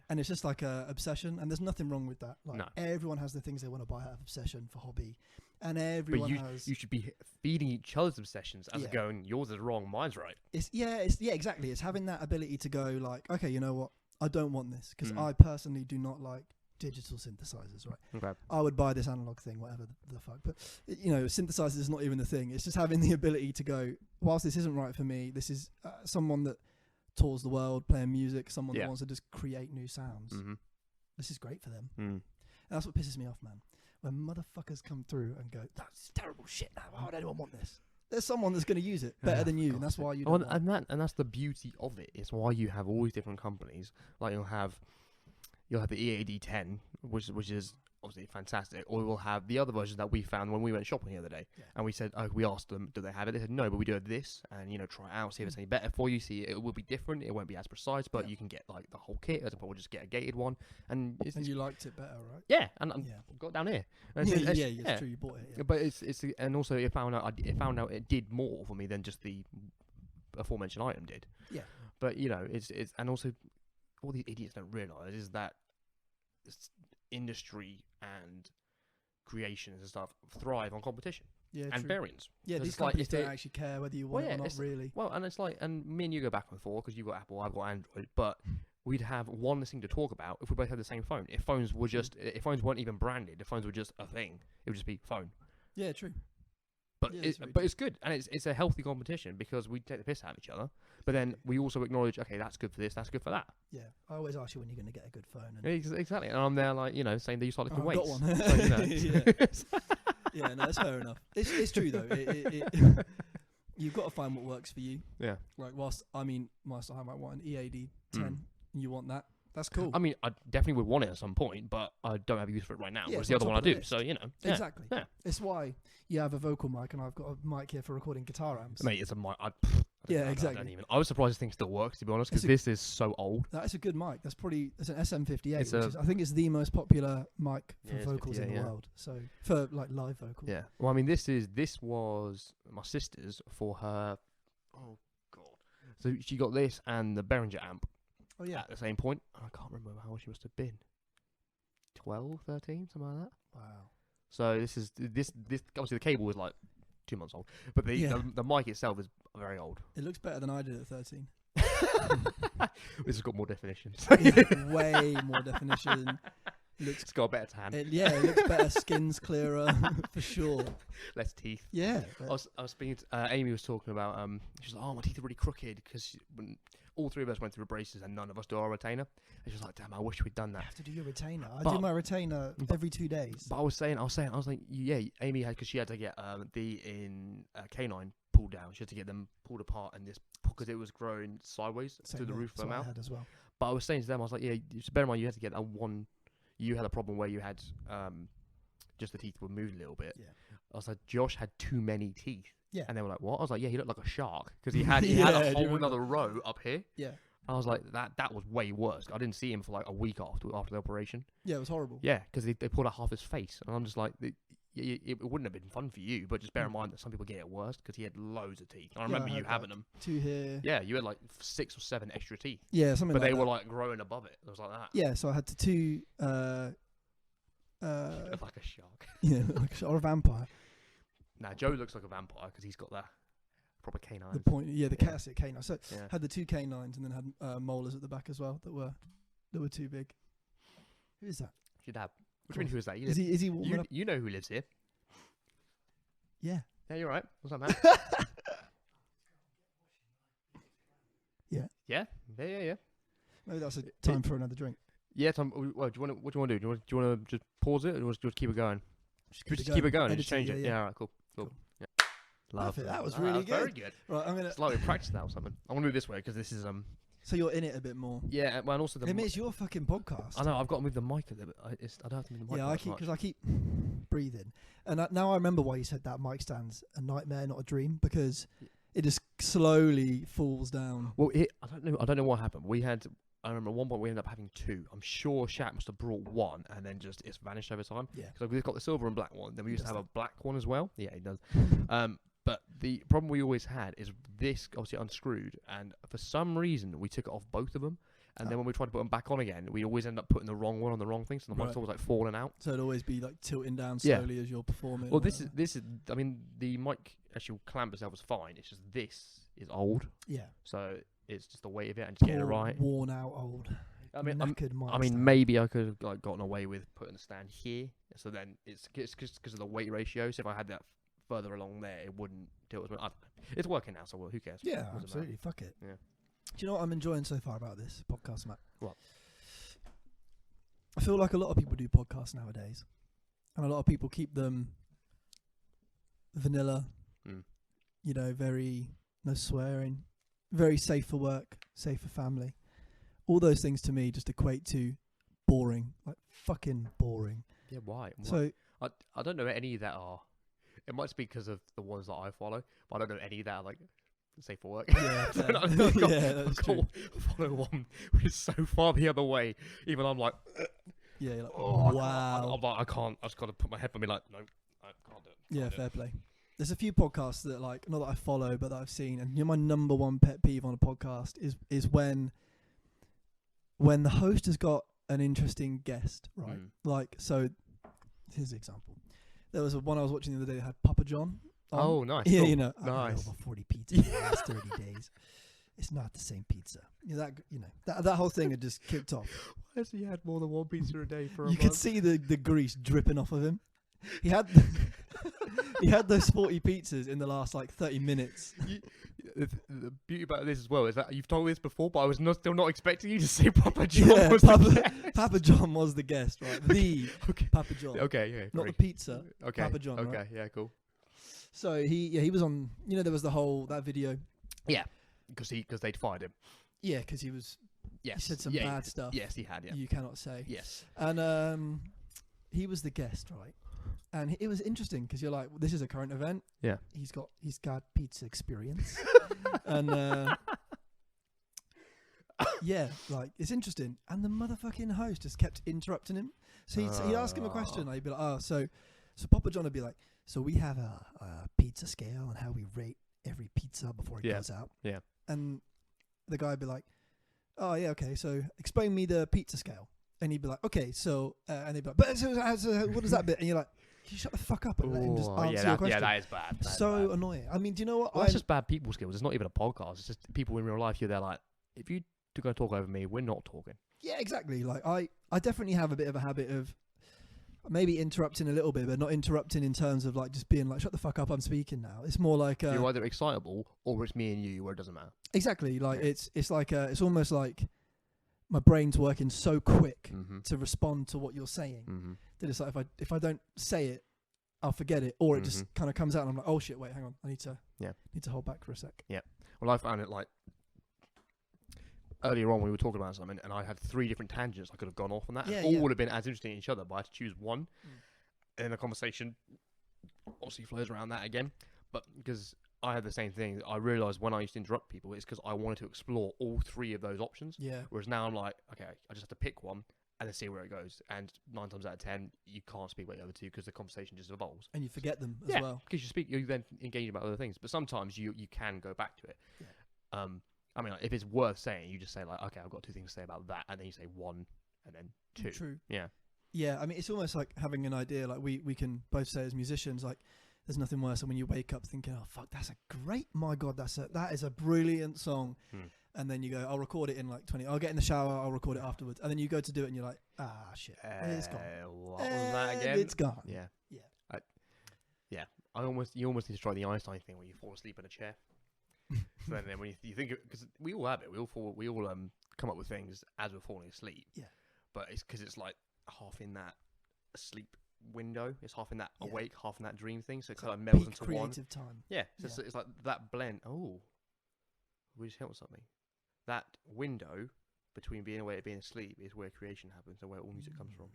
and it's just like a obsession. And there's nothing wrong with that. Like, everyone has the things they want to buy out of obsession for hobby, and everyone has. You should be feeding each other's obsessions as going, yours is wrong, mine's right. It's exactly. It's having that ability to go like, okay, you know what? I don't want this because I personally do not like digital synthesizers, right? Okay. I would buy this analog thing, whatever the fuck. But, you know, synthesizers is not even the thing. It's just having the ability to go, whilst this isn't right for me, this is someone that tours the world playing music, someone that wants to just create new sounds. This is great for them. And that's what pisses me off, man. When motherfuckers come through and go, that's terrible shit now, why would anyone want this? There's someone that's going to use it better than you, and that's why you don't and that's the beauty of it. It's why you have all these different companies. Like you'll have the EAD10, which is obviously fantastic, or we'll have the other versions that we found when we went shopping the other day. Yeah. And we said, we asked them, do they have it? They said no, but we do have this, and try it out, see if it's any better for you. See, it will be different. It won't be as precise, but you can get like the whole kit. As we'll just get a gated one, and you liked it better, right? Yeah, and got down here. And it's true. You bought it. Yeah. But it's and also it found out it did more for me than just the aforementioned item did. Yeah. But it's and also all the idiots don't realise is that industry and creations and stuff thrive on competition and variants. Yeah, these companies don't actually care whether you want it or not, really. Well, and it's like, and me and you go back and forth because you've got Apple, I've got Android, but we'd have one less thing to talk about if we both had the same phone. If phones weren't even branded, if phones were just a thing, it would just be phone. Yeah, true. But it's good, and it's a healthy competition because we take the piss out of each other. But then we also acknowledge, okay, that's good for this, that's good for that. Yeah, I always ask you when you're going to get a good phone. And exactly, and I'm there like saying that you start lifting weights. I've got one. Yeah, no, that's fair enough. It's true though. You've got to find what works for you. Yeah. Like whilst I might want an EAD 10, you want that. That's cool. I mean, I definitely would want it at some point, but I don't have use for it right now. Whereas the other one I do. So exactly. Yeah. It's why you have a vocal mic and I've got a mic here for recording guitar amps. Mate, it's a mic. Exactly. I was surprised this thing still works, to be honest, because this is so old. That's a good mic. It's an SM58. I think it's the most popular mic for vocals in the world. So for like live vocals. Yeah. Well, I mean, this was my sister's for her. Oh God. So she got this and the Behringer amp. Oh yeah. At the same point, I can't remember how old she must have been. 12, 13, something like that. Wow. So this obviously the cable is like 2 months old, but the mic itself is very old. It looks better than I did at 13. This has got more definition. Way more definition. It's got a better tan. It looks better. Skin's clearer for sure. Less teeth. Yeah. I was speaking to Amy was talking about she's like, oh, my teeth are really crooked because all three of us went through braces and none of us do our retainer. And she was like, damn, I wish we'd done that. You have to do your retainer. I do my retainer every 2 days. But I was like, yeah, Amy had, because she had to get canine pulled down. She had to get them pulled apart and this because it was growing sideways to the roof of her mouth. I had as well. But I was saying to them, I was like, yeah, just bear in mind you had to get that one. You had a problem where you had just the teeth would move a little bit. Yeah. I was like, Josh had too many teeth. Yeah. And they were like, what? I was like, yeah, he looked like a shark because he had a whole another row up here. Yeah. I was like, that was way worse. I didn't see him for like a week after the operation. Yeah, it was horrible. Yeah, because they pulled out half his face, and I'm just like, it wouldn't have been fun for you, but just bear in mind that some people get it worse because he had loads of teeth. I remember you having them. 2 here. Yeah, you had like 6 or 7 extra teeth. Yeah, something like that. But they were like growing above it. It was like that. Yeah, so I had two. Like a shark. Yeah, or a vampire. Nah, Joe looks like a vampire because he's got that proper canines. The classic canine. So had the 2 canines and then had molars at the back as well that were too big. Who is that? Your dad. What do you mean? Who is that? Is he warming up? You know who lives here? Yeah. Yeah, you're right. What's up, man? Yeah. Yeah. Yeah. Maybe that's a time for another drink. Yeah, Tom. Well, what do you want to do? Do you want to just pause it, or do you want to keep it going? Just keep it going and just change it. Yeah, all right, cool. Yeah. Love it. That was really good. Very good. Right, I'm gonna. It's like we practiced that or something. I'm gonna move this way because this is So you're in it a bit more. Yeah, well, and also it's your fucking podcast. I know. I've got to move the mic a little bit. I don't have to move the mic. Yeah, I keep breathing, and now I remember why you said that mic stand's a nightmare, not a dream, because it just slowly falls down. Well, I don't know what happened. I remember at one point we ended up having 2. I'm sure Shat must have brought one and then just it's vanished over time. Yeah. Because we've got the silver and black one. Then we used to have a black one as well. Yeah, he does. But the problem we always had is this obviously unscrewed, and for some reason we took it off both of them. And then when we tried to put them back on again, we always end up putting the wrong one on the wrong thing, so the mic's always like falling out. So it'd always be like tilting down slowly as you're performing. Well, this is. I mean, the mic actual clamp itself was fine. It's just this is old. Yeah. So it's just the weight of it and just getting it right. Worn out old. I mean, maybe I could have like gotten away with putting the stand here. So then it's because of the weight ratio. So if I had that further along there, it wouldn't tilt as much. I don't know. It's working now, so who cares? Yeah, absolutely. Fuck it. Yeah. Do you know what I'm enjoying so far about this podcast, Matt? What? I feel like a lot of people do podcasts nowadays, and a lot of people keep them vanilla. Very no swearing, very safe for work, safe for family. All those things to me just equate to boring, like fucking boring. Yeah, why? So I don't know any that are. It might be because of the ones that I follow, but I don't know any that are like, say, for work. yeah, fair. Yeah, that's true. Follow one which is so far the other way. Even I'm like, Yeah, you're like, oh, wow. I'm like, I can't. I just got to put my head on me like, no, I can't do it. Yeah, Can't do fair it. play. There's a few podcasts that like not that I follow, but that I've seen, and my number one pet peeve on a podcast is when the host has got an interesting guest, right? Like, so here's the example. There was one I was watching the other day that had Papa John on. Oh, nice. Yeah, cool. I had Nice. over 40 pizzas in the last 30 days. It's not the same pizza. That whole thing had just kicked off. Why has he had more than one pizza a day for a You month? could see the grease dripping off of him. He had he had those 40 pizzas in the last like 30 minutes. The beauty about this as well is that you've told me this before, but I was still not expecting you to say Papa John Yeah, was Papa, the guest. Papa John was the guest, right? The Okay. Papa John. Okay, yeah, Not the great. pizza. Okay, Papa John, okay, right? yeah, cool. So he was on, there was that video. Yeah, because they'd fired him. Yeah, because he Yes, said some bad stuff. Yes, he had. Yeah. You cannot say. Yes. And he was the guest, right? And it was interesting because you're like, well, this is a current event. Yeah. He's got pizza experience. And yeah, like it's interesting. And the motherfucking host just kept interrupting him. So he'd ask him a question. I'd be like, oh, so Papa John would be like, so we have a pizza scale and how we rate every pizza before it goes out. Yeah. And the guy would be like, oh yeah, okay. So explain me the pizza scale. And he'd be like, okay, so and they'd be like, but so what is that bit? And you're like, can you shut the fuck up and let him just answer your question? Yeah, that is bad. That is So bad. annoying. I mean, do you know what? Well, that's just bad people skills. It's not even a podcast. It's just people in real life. You're there like, if you go to talk over me, we're not talking. Yeah, exactly. Like I definitely have a bit of a habit of maybe interrupting a little bit, but not interrupting in terms of like just being like, shut the fuck up, I'm speaking now. It's more like You're either excitable or it's me and you where it doesn't matter. exactly. Like Yeah. it's like it's almost like my brain's working so quick Mm-hmm. to respond to what you're saying Mm-hmm. that it's like if I don't say it, I'll forget it, or it just Mhm. kind of comes out and I'm like, oh shit, wait, hang on, I need to Yeah. hold back for a sec. Well, I found it like earlier on we were talking about something, and I had 3 different tangents I could have gone off on that. Yeah, and all yeah. would have been as interesting as each other, but I had to choose one. Mm. And then the conversation obviously flows around that again. But because I had the same thing, I realised when I used to interrupt people, it's because I wanted to explore all 3 of those options. Yeah. Whereas now I'm like, okay, I just have to pick one and then see where it goes. And 9 times out of 10, you can't speak about the other 2 because the conversation just evolves. And you forget them as well. Because you then engage about other things. But sometimes you can go back to it. Yeah. I mean, like, if it's worth saying, you just say like, okay, I've got 2 things to say about that, and then you say 1 and then 2. True. Yeah. Yeah, I mean, it's almost like having an idea. Like we can both say as musicians, like there's nothing worse than when you wake up thinking, oh fuck, that's a great, my god, that is a brilliant song. And then you go, I'll record it in like 20. I'll get in the shower, I'll record it afterwards, and then you go to do it, and you're like, ah shit, it's gone. What was that again? It's gone. Yeah. Yeah. You almost need to try the Einstein thing where you fall asleep in a chair. So then when you think, because we all have it, we all come up with things as we're falling asleep. Yeah. But it's because it's like half in that sleep window, it's half in that Yeah. awake, half in that dream thing. So it It's kind of like melds peak into creative one. time. Yeah. So it's like that blend. Oh, we just hit on something. That window between being awake and being asleep is where creation happens and where all music comes from.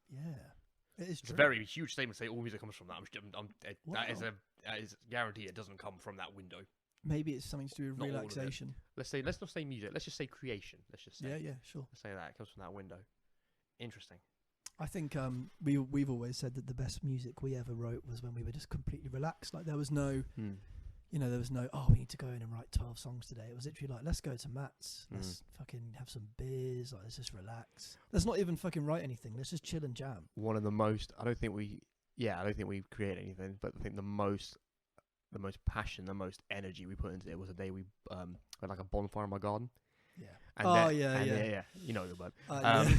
Yeah, it is It's true. a very huge statement to say all music comes from that. That is Wow. that is guarantee it doesn't come from that window. Maybe it's something to do with Not all of it. relaxation. Let's not say music. Let's just say creation. Let's just say. Yeah, sure. Let's say that it comes from that window. Interesting. I think we've always said that the best music we ever wrote was when we were just completely relaxed. Like there was no, there was no, oh, we need to go in and write 12 songs today. It was literally like, let's go to Matt's. Let's fucking have some beers. Like, let's just relax. Let's not even fucking write anything. Let's just chill and jam. One of the most. I don't think we create anything, but I think the most passion, the most energy we put into it was the day we had like a bonfire in my garden. Yeah. And Yeah. You know the one. Yeah.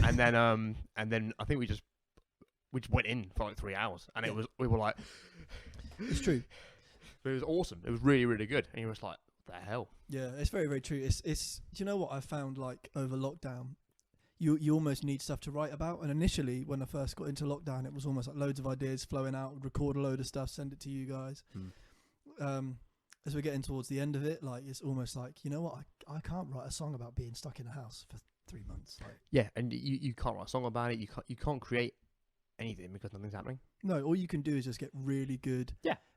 And then I think we just went in for like 3 hours, and we were like, it's true. But it was awesome. It was really, really good, and you were just like, what the hell? Yeah, it's very, very true. It's. Do you know what I found like over lockdown? You almost need stuff to write about. And initially, when I first got into lockdown, it was almost like loads of ideas flowing out. Would record a load of stuff, send it to you guys. As we're getting towards the end of it, like it's almost like, you know what, I can't write a song about being stuck in a house for 3 months. Like, Yeah, and you can't write a song about it. You can't create anything because nothing's happening. No, all you can do is just get really good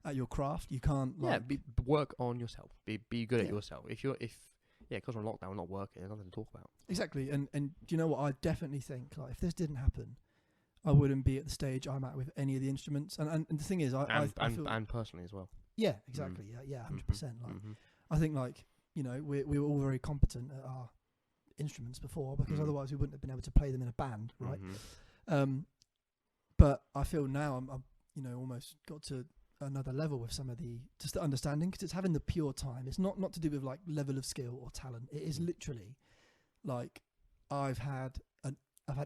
at your craft. You can't like work on yourself. Be good at Yeah. yourself. Because we're on lockdown, we're not working. There's nothing to talk about. exactly. And do you know what? I definitely think like if this didn't happen, I wouldn't be at the stage I'm at with any of the instruments. And the thing is, I feel and personally as well. yeah, exactly. Yeah, 100%. Like Mhm. I think like you know we were all very competent at our instruments before because otherwise we wouldn't have been able to play them in a band, right? But I feel now I'm you know almost got to another level with some of the just the understanding because it's having the pure time. It's not to do with like level of skill or talent. It is literally like I've had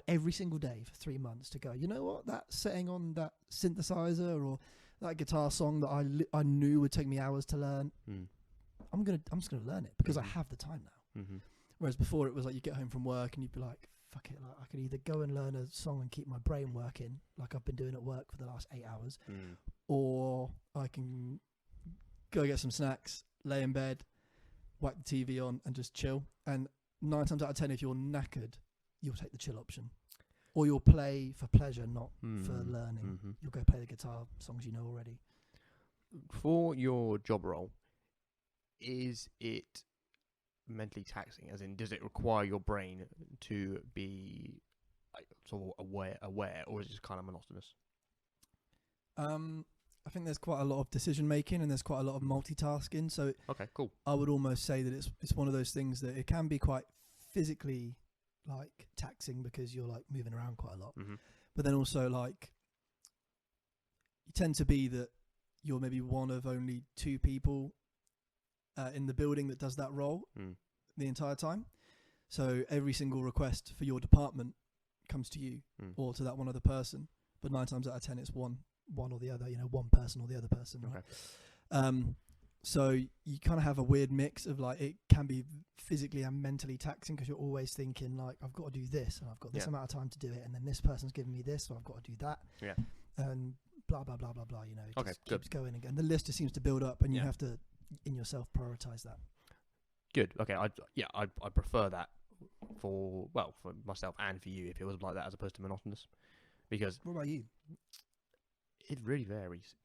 every single day for 3 months to go. You know what? That setting on that synthesizer or that guitar song that I knew would take me hours to learn. I'm just gonna learn it because I have the time now. Whereas before it was like you get home from work and you'd be like, fuck it, like I could either go and learn a song and keep my brain working like I've been doing at work for the last 8 hours, or I can go get some snacks, lay in bed, whack the TV on and just chill. And 9 times out of 10, if you're knackered, you'll take the chill option. Or you'll play for pleasure, not for learning. You'll go play the guitar songs you know already. For your job role, is it mentally taxing? As in, does it require your brain to be like, sort of aware, or is it just kind of monotonous? I think there's quite a lot of decision making and there's quite a lot of multitasking. So okay, cool. I would almost say that it's one of those things that it can be quite physically like taxing because you're like moving around quite a lot. But then also like you tend to be that you're maybe one of only 2 people in the building that does that role the entire time. So every single request for your department comes to you or to that one other person. But 9 times out of 10, it's one or the other. You know, one person or the other person. Right? Okay. So you kind of have a weird mix of like it can be physically and mentally taxing because you're always thinking like I've got to do this and I've got this amount of time to do it, and then this person's giving me this, so I've got to do that. Yeah. And blah blah blah blah blah. You know, it just keeps going again. The list just seems to build up, and you have to in yourself prioritize that. Good. Okay. I prefer that for myself and for you if it was like that as opposed to monotonous. Because what about you? It really varies.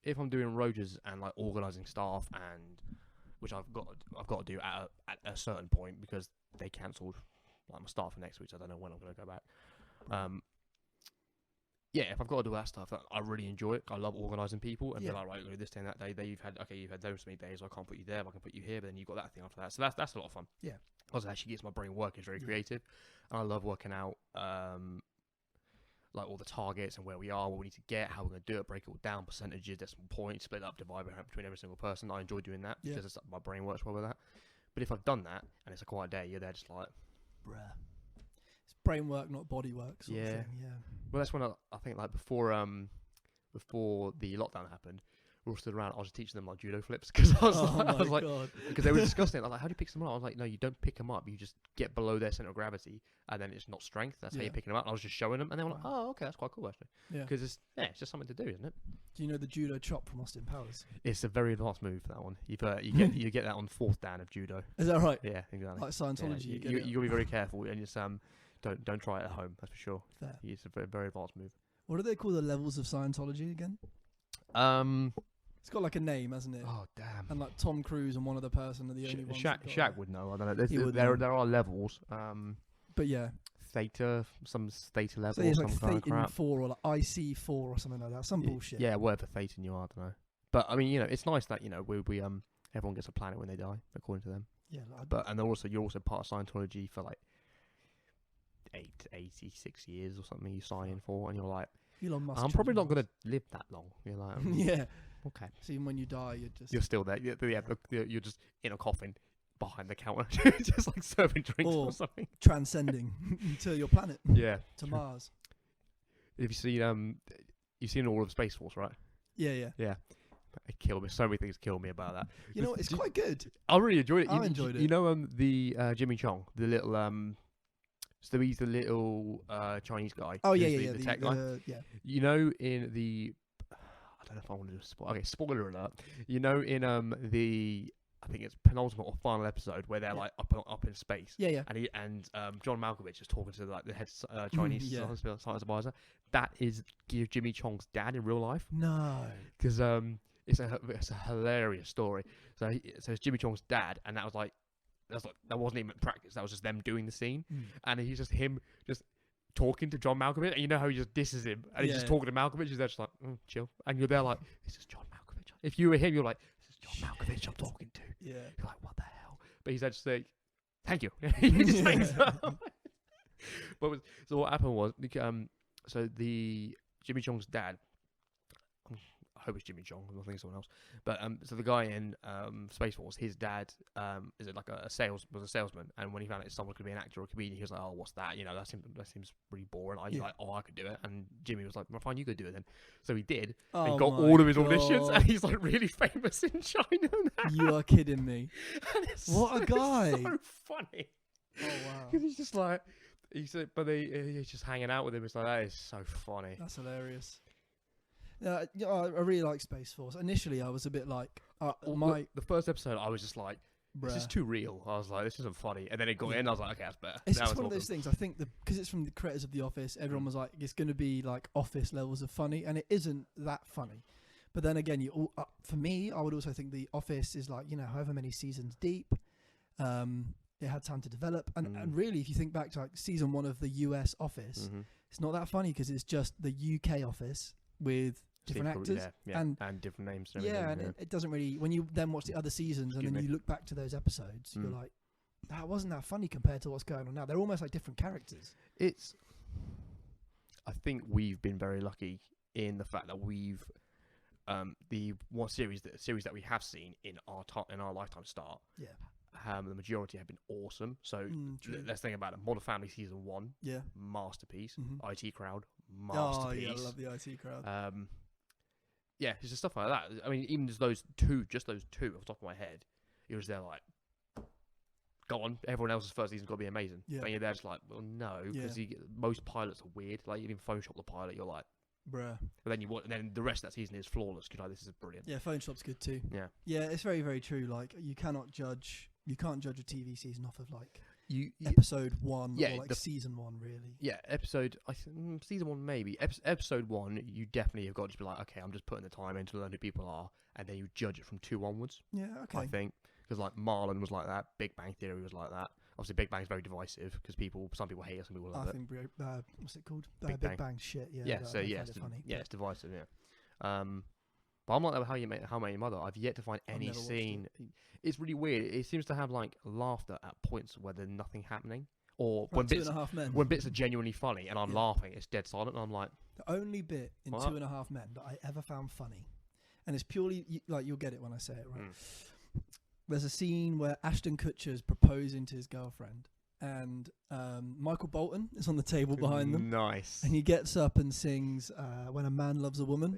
If I'm doing rotas and like organising staff and which I've got to do at a certain point because they cancelled like my staff for next week, so I don't know when I'm going to go back. If I've got to do that stuff, I really enjoy it. I love organising people and be like, right, this day and that day, you've had those many days, so I can't put you there, but I can put you here, but then you've got that thing after that. So that's a lot of fun. Yeah. Because it actually gets my brain working. It's very creative. And I love working out like all the targets and where we are, what we need to get, how we're going to do it, break it all down, percentages, decimal points, split up, divide between every single person. I enjoy doing that because my brain works well with that. But if I've done that and it's a quiet day, you're there just like, bruh. It's brain work, not body work. Sort of thing. Yeah. Well, that's when I think like before the lockdown happened, we all stood around. I was teaching them like judo flips because I was like, because they were discussing it. I'm like, how do you pick someone up? I was like, no, you don't pick them up. You just get below their center of gravity, and then it's not strength. That's how you're picking them up. And I was just showing them, and they were like, oh, okay, that's quite cool actually. Yeah. Because it's just something to do, isn't it? Do you know the judo chop from Austin Powers? It's a very advanced move for that one. You get that on 4th dan of judo. Is that right? Yeah, exactly. Like Scientology, you gotta be very careful and just don't try it at home. That's for sure. Fair. It's a very, very advanced move. What do they call the levels of Scientology again? It's got like a name, hasn't it? Oh damn! And like Tom Cruise and one other person are the only ones. Shaq would know. I don't know. There are levels. But yeah. Theta, some theta level. So it's like Thetan 4 or like IC4 or something like that. Some bullshit. Yeah, whatever Thetan you are, I don't know. But I mean, it's nice that we everyone gets a planet when they die, according to them. Yeah. But you're also part of Scientology for like 86 years or something. You sign in for, and you're like, Elon Musk. I'm probably not going to live that long. You're like, yeah. Okay. So even when you die, you're still there. You're just in a coffin behind the counter, just like serving drinks or something. Transcending to your planet. Yeah. To Mars. Have you seen you've seen all of Space Force, right? Yeah. It killed me. So many things killed me about that. You know, it's quite good. I really enjoyed it. I enjoyed it. You know, the Jimmy Chong, the little so he's the little Chinese guy. Oh yeah, the tech guy. Yeah. You know, in the I don't know if I want to do spoiler alert. You know, in the I think it's penultimate or final episode where they're like up in space. Yeah. And John Malkovich is talking to like the head Chinese science advisor. That is Jimmy Chong's dad in real life. No. Because it's a hilarious story. So it's Jimmy Chong's dad, and that wasn't even practice. That was just them doing the scene, and he's just him just talking to John Malkovich, and you know how he just disses him, and he's just talking to Malkovich. He's there just like chill, and you're there like, this is John Malkovich. If you were him, you're like, this is John Malkovich I'm talking to. Yeah. You're like, what the hell? But he's there just like, thank you. He just thanks them. So what happened was, so the Jimmy Chong's dad. I hope it's Jimmy Chong. I think it's someone else. But so the guy in Space Force, his dad is like was a salesman, and when he found out someone could be an actor or a comedian, he was like, "Oh, what's that? You know, that seems pretty boring." He's like, "Oh, I could do it." And Jimmy was like, "Well, fine, you could do it then." So he did, and got all of his auditions, and he's like really famous in China now. You are kidding me! What a guy! So funny. Oh wow! Because he's just like, he's just hanging out with him. It's like, that is so funny. That's hilarious. I really like Space Force. Initially, I was a bit like, the first episode, I was just like, this bruh. is too real. I was like, this isn't funny. And then it got in, I was like, okay, that's better. It's just one of those things. I think because it's from the creators of The Office, everyone was like, it's going to be like Office levels of funny, and it isn't that funny. But then again, for me, I would also think The Office is like, however many seasons deep. It had time to develop, and really, if you think back to like season 1 of the US Office, it's not that funny because it's just the UK Office with different actors and different names. And it doesn't really. When you then watch the other seasons and then you look back to those episodes, you're like, that wasn't that funny compared to what's going on now. They're almost like different characters. I think we've been very lucky in the fact that we've the one series that we have seen in our lifetime start. Yeah. The majority have been awesome. So let's think about it. Modern Family season 1, masterpiece. IT Crowd, masterpiece. Oh yeah, I love the IT Crowd. Yeah, it's just stuff like that. I mean, even just those two off the top of my head, it was there like, go on, everyone else's first season's got to be amazing. Yeah. But you're there just like, well, no, because most pilots are weird. Like, you didn't Photoshop the pilot, you're like, bruh. But then the rest of that season is flawless. You're like, this is brilliant. Yeah, Photoshop's good too. Yeah. Yeah, it's very, very true. Like, you can't judge a TV season off of like you episode 1 or like season 1, really. Yeah, season 1 maybe. Episode 1, you definitely have got to just be like, okay, I'm just putting the time in to learn who people are, and then you judge it from 2 onwards. Yeah, okay. I think because like Marlon was like that, Big Bang Theory was like that. Obviously, Big Bang's very divisive because some people hate it, some people love it. I think what's it called? Big Bang shit. Yeah. Yeah. So it's funny. Yeah, it's divisive. Yeah. But I'm like that with How I Met Your Mother. I've yet to find any scene. It's really weird. It seems to have like laughter at points where there's nothing happening, or when bits are genuinely funny and I'm laughing, it's dead silent, and I'm like, the only bit in 2.5 Men that I ever found funny, and it's purely like, you'll get it when I say it, right? There's a scene where Ashton Kutcher's proposing to his girlfriend, and Michael Bolton is on the table behind them. Nice. And he gets up and sings "When a Man Loves a Woman."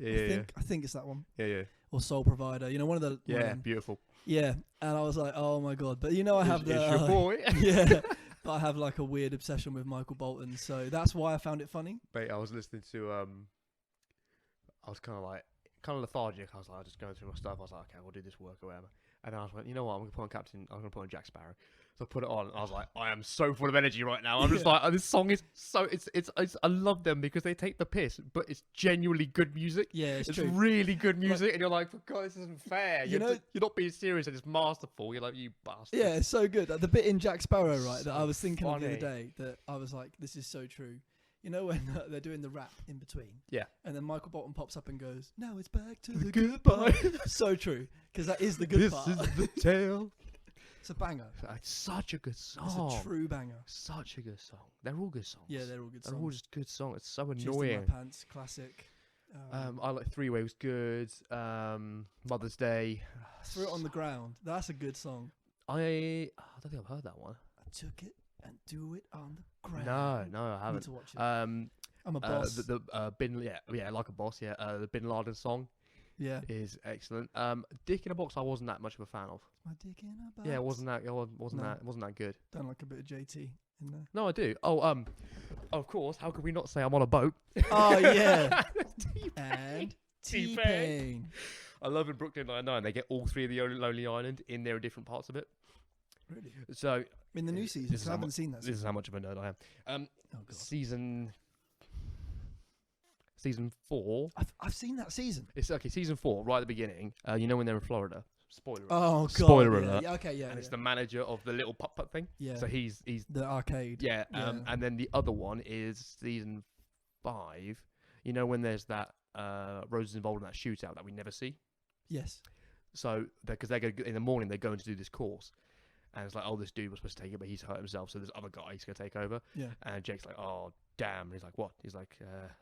I think it's that one. Yeah. Or Soul Provider. One of the. Yeah, beautiful. Yeah, and I was like, oh my god! But I have it's your boy. Yeah, but I have like a weird obsession with Michael Bolton, so that's why I found it funny. Mate, I was listening to I was kind of lethargic. I was like, just going through my stuff. I was like, okay, we'll do this work or whatever. And then I was like, you know what? I'm gonna put on Jack Sparrow. So I put it on, and I was like, I am so full of energy right now. I'm just like, this song is so it's I love them because they take the piss, but it's genuinely good music. Yeah, it's true. Really good music, and you're like, God, this isn't fair. You're not being serious, and it's masterful. You're like, you bastard. Yeah, it's so good. The bit in Jack Sparrow, right, that I was thinking of the other day, that I was like, this is so true. When they're doing the rap in between. Yeah. And then Michael Bolton pops up and goes, now it's back to the goodbye. So true. Because that is the good part. This is the tale. It's a banger. It's such a good song. It's a true banger. Such a good song. They're all good songs. Yeah, they're all good songs. They're all just good songs. It's so Just annoying. in My Pants, classic. I like Three-Way was good. Mother's Day. Threw It on the Ground. That's a good song. I don't think I've heard that one. I took it and threw it on the ground. No, I haven't. Need to watch it. I'm a boss. Like a boss. Yeah, the Bin Laden song. Yeah, is excellent. Dick in a Box, I wasn't that much of a fan of. My dick in a box. Yeah, it wasn't that good. Don't like a bit of JT in there. No, I do. Oh, of course. How could we not say I'm on a boat? Oh yeah. And T-Pain. I love in Brooklyn Nine-Nine, they get all three of the Lonely Island in there in different parts of it. Really? So in the new season, I haven't seen that. This is how much of a nerd I am. Season 4. I've seen that season. It's okay. Season 4, right at the beginning. You know when they're in Florida. Spoiler. Oh god. Spoiler alert. Yeah, okay, yeah. And it's the manager of the little putt thing. Yeah. So he's the arcade. Yeah. And then the other one is season 5. You know when there's that Rose is involved in that shootout that we never see. Yes. So because they go in the morning, they're going to do this course. And it's like, oh, this dude was supposed to take it, but he's hurt himself, so this other guy he's going to take over. Yeah. And Jake's like, oh, damn. And he's like, what? He's like,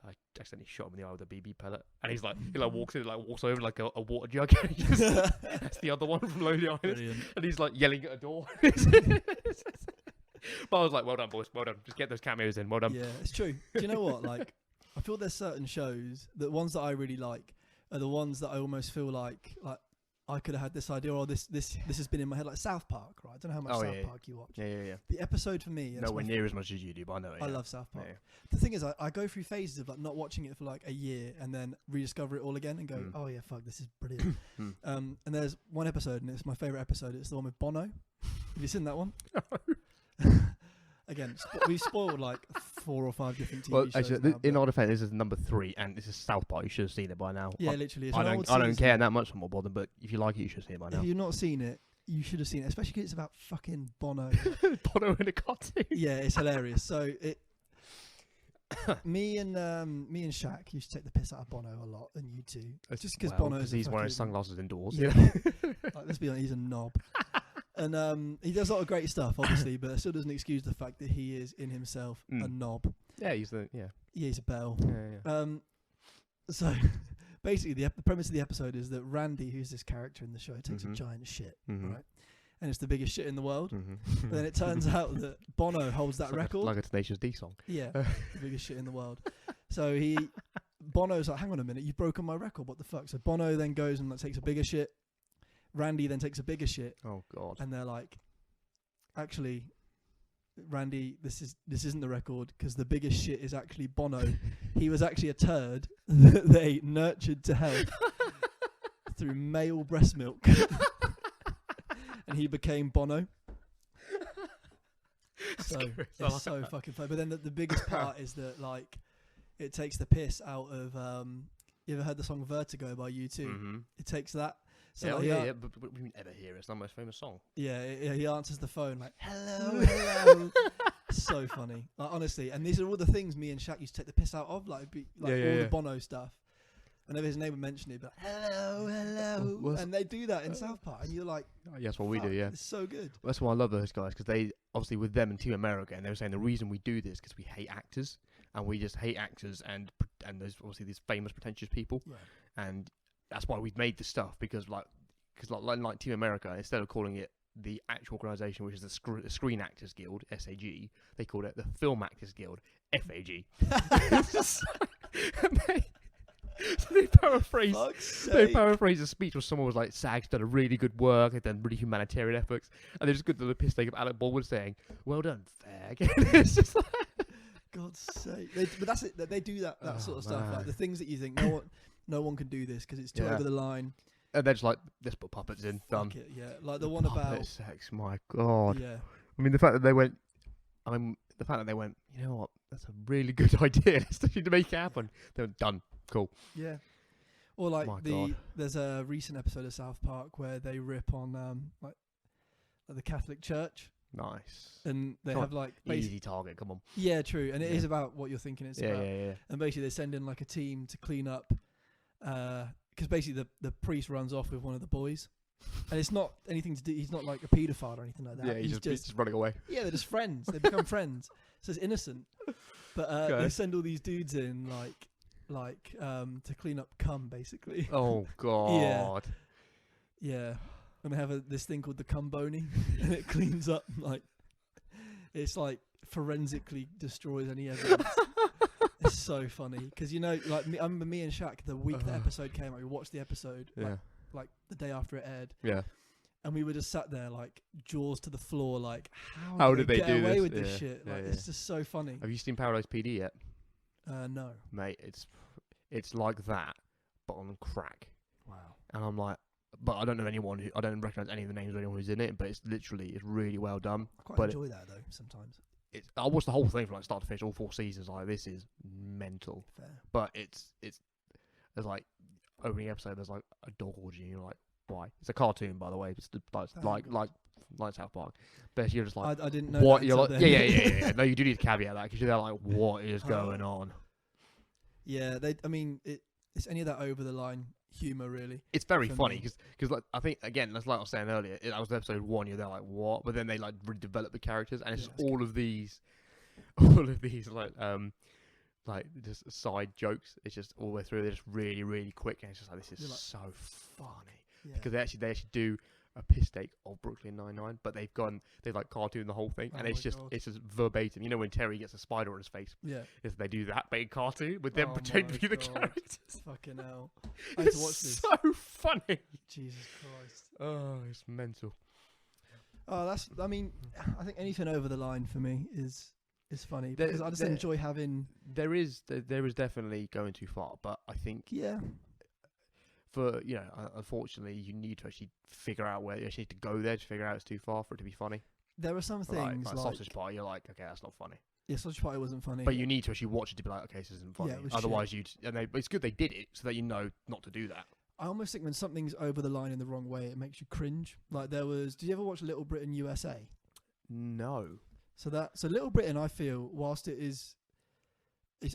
I accidentally shot him in the eye with a BB pellet. And he's like, he walks over like a water jug. That's the other one from Lonely Island. Brilliant. And he's like yelling at a door. But I was like, well done, boys. Well done. Just get those cameos in. Well done. Yeah, it's true. Do you know what? Like, I feel there's certain shows, the ones that I really like are the ones that I almost feel like I could have had this idea, or this has been in my head, like South Park, right? I don't know how much South Park you watch. Yeah. The episode for me, nowhere near as much as you do, but I know it. I love South Park. Yeah. The thing is, I go through phases of like not watching it for like a year and then rediscover it all again and go, oh yeah, fuck, this is brilliant. And there's one episode, and it's my favorite episode. It's the one with Bono. Have you seen that one? Again, we've spoiled like 4 or 5 different TV shows. Actually, in our defense, this is number 3, and this is South Park. You should have seen it by now. Yeah, literally. I don't care that much more about them, but if you like it, you should see it by now. If you've not seen it, you should have seen it, especially because it's about fucking Bono. Bono in a cartoon. Yeah, it's hilarious. So me and Shaq used to take the piss out of Bono a lot, and you too. Just because Bono's he's wearing sunglasses indoors. Yeah. Like, let's be honest, he's a knob. And he does a lot of great stuff, obviously, but it still doesn't excuse the fact that he is in himself a knob. Yeah, he's a bell. Yeah. So basically, the premise of the episode is that Randy, who's this character in the show, takes a giant shit, right? And it's the biggest shit in the world. But then it turns out that Bono holds that record. Like a Tenacious D song. Yeah, the biggest shit in the world. So Bono's like, hang on a minute, you've broken my record. What the fuck? So Bono then goes and takes a bigger shit. Randy then takes a bigger shit. Oh god! And they're like, actually, Randy, this isn't the record because the biggest shit is actually Bono. He was actually a turd that they nurtured to health through male breast milk, and he became Bono. So it's so fucking funny. But then the biggest part is that like it takes the piss out of. You ever heard the song Vertigo by U2? It takes that. So but we would never hear it. It's not the most famous song. Yeah, he answers the phone like, hello. So funny. Like, honestly. And these are all the things me and Shaq used to take the piss out of, all the Bono stuff. Whenever his name would mention it, but hello. And they do that in South Park. And you're like, yes, what we do, yeah. It's so good. Well, that's why I love those guys, because they, obviously with them and Team America, and they were saying the reason we do this because we hate actors. And we just hate actors and there's obviously these famous, pretentious people. Right. And that's why we've made this stuff, because like Team America, instead of calling it the actual organisation, which is the Screen Actors Guild (SAG), they called it the Film Actors Guild (FAG). They paraphrase a speech where someone was like, "SAG's done a really good work, they've done really humanitarian efforts," and they just got the piss take of Alec Baldwin saying, "Well done, fag." It's just like, God's sake! But that's it. They do that sort of stuff, like the things that you think no one can do this because it's too over the line. And they're just like, let's put puppets in. Done. It, yeah, like the one about sex. My God. Yeah. I mean, the fact that they went, you know what? That's a really good idea. Let's need to make it happen. They went, done. Cool. Yeah. Or like there's a recent episode of South Park where they rip on like the Catholic Church. Nice. And they have like easy target. Come on. Yeah, true. And it is about what you're thinking it's about. Yeah. And basically they send in like a team to clean up. Because basically the priest runs off with one of the boys, and it's not anything to do. He's not like a paedophile or anything like that. Yeah, he's just running away. Yeah, they're just friends. They become friends, so it's innocent. But they send all these dudes in to clean up cum, basically. Oh God. Yeah. And they have this thing called the cumbony, and it cleans up it's like forensically destroys any evidence. It's so funny because I remember me and Shaq the week the episode came out. We watched the episode like the day after it aired. Yeah, and we were just sat there like jaws to the floor, like how did they get do away this? with this shit? Like it's just so funny. Have you seen Paradise PD yet? No, mate. It's like that, but on crack. Wow. and I'm like, but I don't know anyone I don't recognise any of the names of anyone who's in it. But it's really well done. I quite But enjoy that though sometimes. I watched the whole thing from like start to finish, all 4 seasons. Like, this is mental. Fair. But there's like opening episode. There's like a dog orgy. And you're like, why? It's a cartoon, by the way. It's like South Park. But you're just like, I didn't know. what? That You're like, then. yeah. No, you do need to caveat that because you're there like, what is going on? Yeah, it's any of that over the line humor really. It's very funny because like, I think again, that's like I was saying earlier. That was episode 1. You're there like, what? But then they like redevelop the characters, and it's just all of these like just side jokes. It's just all the way through. They're just really, really quick, and it's just like, this is so funny because they actually do a piss take of Brooklyn Nine-Nine, but they've like cartoon the whole thing, and it's just verbatim. You know when Terry gets a spider on his face? Yeah, if they do that, but in cartoon with them pretending to be the characters. Fucking hell! I have to watch this. So funny. Jesus Christ! Oh, it's mental. Oh, I mean, I think anything over the line for me is funny because I just enjoy having. There is definitely going too far, but I think for unfortunately, you need to actually figure out where you actually need to go there to figure out it's too far for it to be funny. There are some things like Sausage Party. You're like, okay, that's not funny. Yeah, Sausage Party wasn't funny. But you need to actually watch it to be like, okay, this isn't funny. Yeah, otherwise, but it's good they did it so that you know not to do that. I almost think when something's over the line in the wrong way, it makes you cringe. Like did you ever watch Little Britain USA? No. So Little Britain, I feel, whilst it's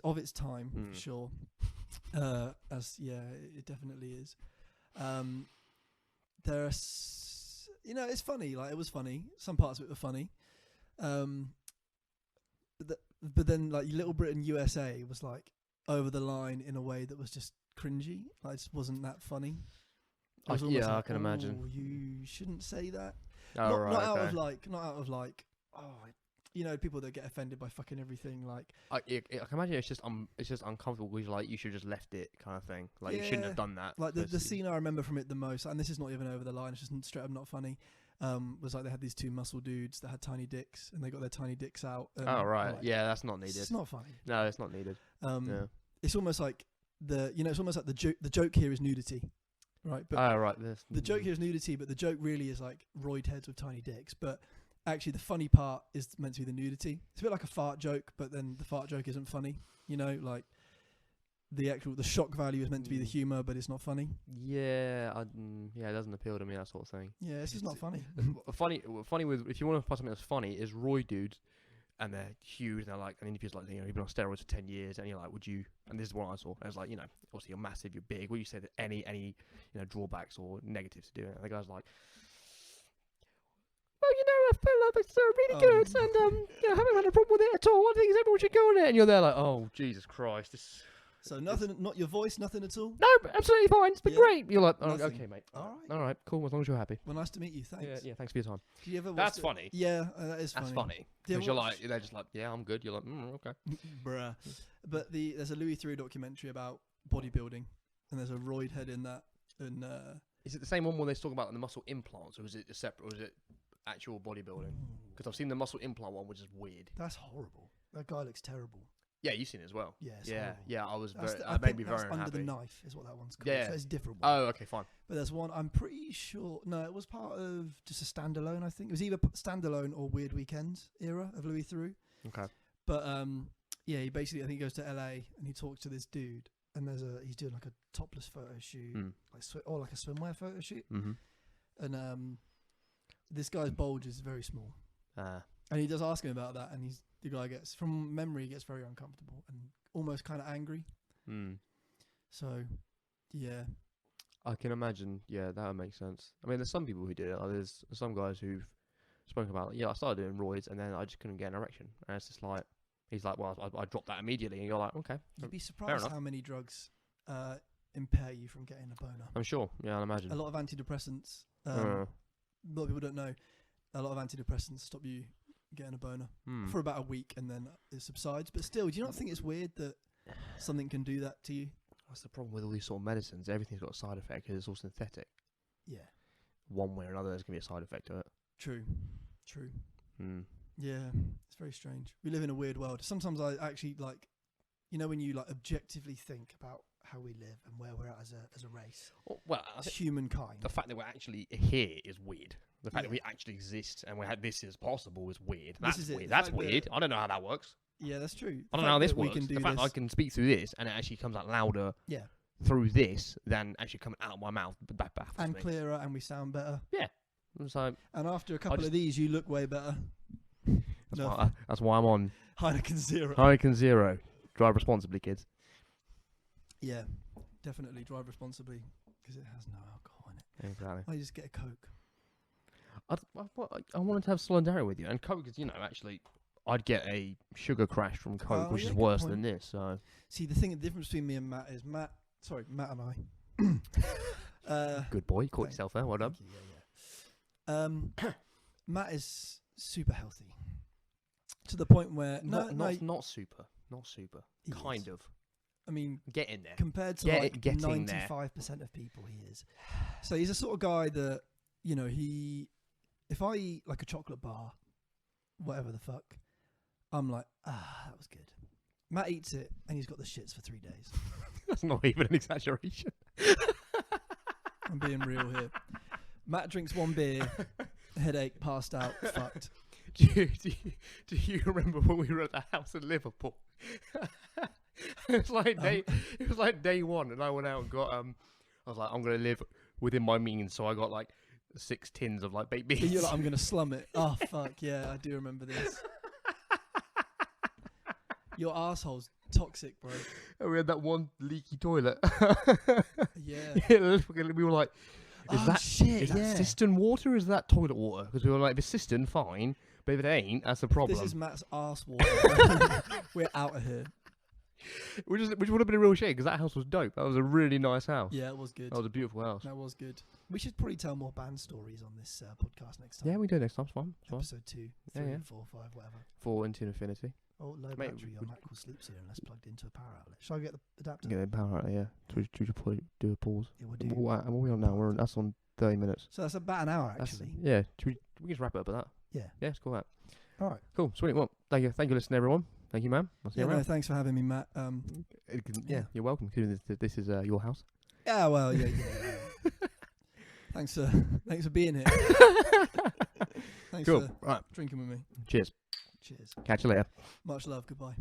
of its time, for sure. It definitely is. There's, it's funny. Like, it was funny. Some parts of it were funny. But then like Little Britain USA was like over the line in a way that was just cringy. Like, it just wasn't that funny. I can imagine. You shouldn't say that. Oh, not out of like, people that get offended by fucking everything. Like, I can imagine it's just uncomfortable because like you should have just left it kind of thing. Like, you shouldn't have done that. Like the scene I remember from it the most, and this is not even over the line. It's just straight up not funny. Was like they had these 2 muscle dudes that had tiny dicks, and they got their tiny dicks out. And right, that's not needed. It's not funny. No, it's not needed. It's almost like the joke here is nudity. Right, but the joke here is nudity, but the joke really is like roid heads with tiny dicks. But actually, the funny part is meant to be the nudity. It's a bit like a fart joke, but then the fart joke isn't funny. Like the shock value is meant to be the humor, but it's not funny. Yeah, it doesn't appeal to me, that sort of thing. Yeah, it's just not funny. funny with, if you want to find something that's funny, is roid dudes. And they're huge, and they're like, an interview's like, you've been on steroids for 10 years, and you're like, would you, and this is what I saw, and it's like, obviously you're massive, you're big, would you say that any drawbacks or negatives to doing it? And the guy's like, well, I feel like it's really good, and I haven't had a problem with it at all, I think everyone should go on it, and you're there like, oh, Jesus Christ, So nothing, not your voice, nothing at all? No, absolutely fine. It's been great. You're like, okay, mate. All right, cool. As long as you're happy. Well, nice to meet you. Thanks. Yeah, thanks for your time. Did you ever That's funny. Yeah, that is funny. That's funny. Because you're like, they're just like, yeah, I'm good. You're like, okay. Bruh. But there's a Louis Theroux documentary about bodybuilding, and there's a roid head in that. And is it the same one where they talk about the muscle implants, or is it separate, or is it actual bodybuilding? Because I've seen the muscle implant one, which is weird. That's horrible. That guy looks terrible. Yeah, you've seen it as well. Yeah, yeah. I was made me very unhappy. Under the Knife is what that one's called. Yeah, so it's a different one. Oh, okay, fine. But there's one I'm pretty sure. No, it was part of just a standalone. I think it was either standalone or Weird Weekends era of Louis Theroux. Okay. But he basically, I think he goes to LA and he talks to this dude, and he's doing like a topless photo shoot, like a swimwear photo shoot, and this guy's bulge is very small. And he does ask him about that, and the guy gets, from memory, gets very uncomfortable and almost kind of angry. So, yeah. I can imagine, that would make sense. I mean, there's some people who do it. Like, there's some guys who've spoken about, I started doing roids, and then I just couldn't get an erection. And it's just like, he's like, well, I dropped that immediately. And you're like, okay. You'd be surprised how many drugs impair you from getting a boner. I'm sure. Yeah, I imagine. A lot of antidepressants, a lot of people don't know, a lot of antidepressants stop you getting a boner for about a week, and then it subsides. But still, do you not think it's weird that something can do that to you? That's the problem with all these sort of medicines. Everything's got a side effect because it's all synthetic. Yeah. One way or another, there's going to be a side effect to it. True. Yeah, it's very strange. We live in a weird world. Sometimes I actually when you objectively think about how we live and where we're at as a race. Well, I As think humankind. the fact that we're actually here is weird. The fact Yeah. that we actually exist and this is possible is weird. This That's is it. weird. The That's fact that- weird. I don't know how that works. Yeah, that's true. I don't know how this works. The fact that I can speak through this and it actually comes out louder Yeah. through this than actually coming out of my mouth baffles And me. clearer, and we sound better. So And after a couple just- of these, you look way better. that's why I'm on Heineken Zero. Heineken Zero. Drive responsibly, kids. Yeah, definitely drive responsibly because it has no alcohol in it. Exactly. I just get a Coke. I wanted to have solidarity with you, and Coke is, actually, I'd get a sugar crash from Coke, Oh, which yeah, is good worse point. than this. So See, the difference between me and Matt is Matt and I. good boy, caught thank- yourself there. Well done. Thank you, yeah. Matt is super healthy to the point where Not super. he Kind is. of. I mean, Getting there. compared to Getting there. 95% of people, he is. So he's a sort of guy that if I eat like a chocolate bar, whatever the fuck, I'm like, that was good. Matt eats it and he's got the shits for 3 days. That's not even an exaggeration. I'm being real here. Matt drinks one beer, headache, passed out, fucked. Do you remember when we were at the house in Liverpool? It was like day one, and I went out and got I was like, I'm gonna live within my means, so I got like 6 tins of like baked beans. And you're like, I'm gonna slum it. Oh fuck yeah, I do remember this. Your asshole's toxic, bro. And we had that one leaky toilet. Yeah. We were like, is that cistern water or is that toilet water? Because we were like, if it's cistern, fine. But if it ain't, that's a problem. This is Matt's arse water. We're out of here. Which would have been a real shame because that house was dope. That was a really nice house. Yeah, it was good. That was a beautiful house. That was good. We should probably tell more band stories on this podcast next time. Yeah, we do next time. It's fine. It's fine. Episode 2, 3, Yeah, yeah. 4, 5, whatever. 4 into infinity. Oh, low Mate, battery. Your Mac will sleep soon unless plugged into a power outlet. Shall I get the adapter? Get the power out. Yeah. Should we do a pause? Yeah, we'll do. What are we on now? That's on 30 minutes. So that's about an hour, actually. Yeah. Should we just wrap it up at that? Yeah. Yeah, it's cool. That. All right. Cool. Sweet. Well, thank you, listening, everyone. Thank you, man. I'll see Yeah, you no, around. thanks for having me, Matt. Yeah, you're welcome. This is your house. Yeah, well, yeah. Thanks for being here. Thanks Cool. for Right. drinking with me. Cheers. Cheers. Catch you later. Much love. Goodbye.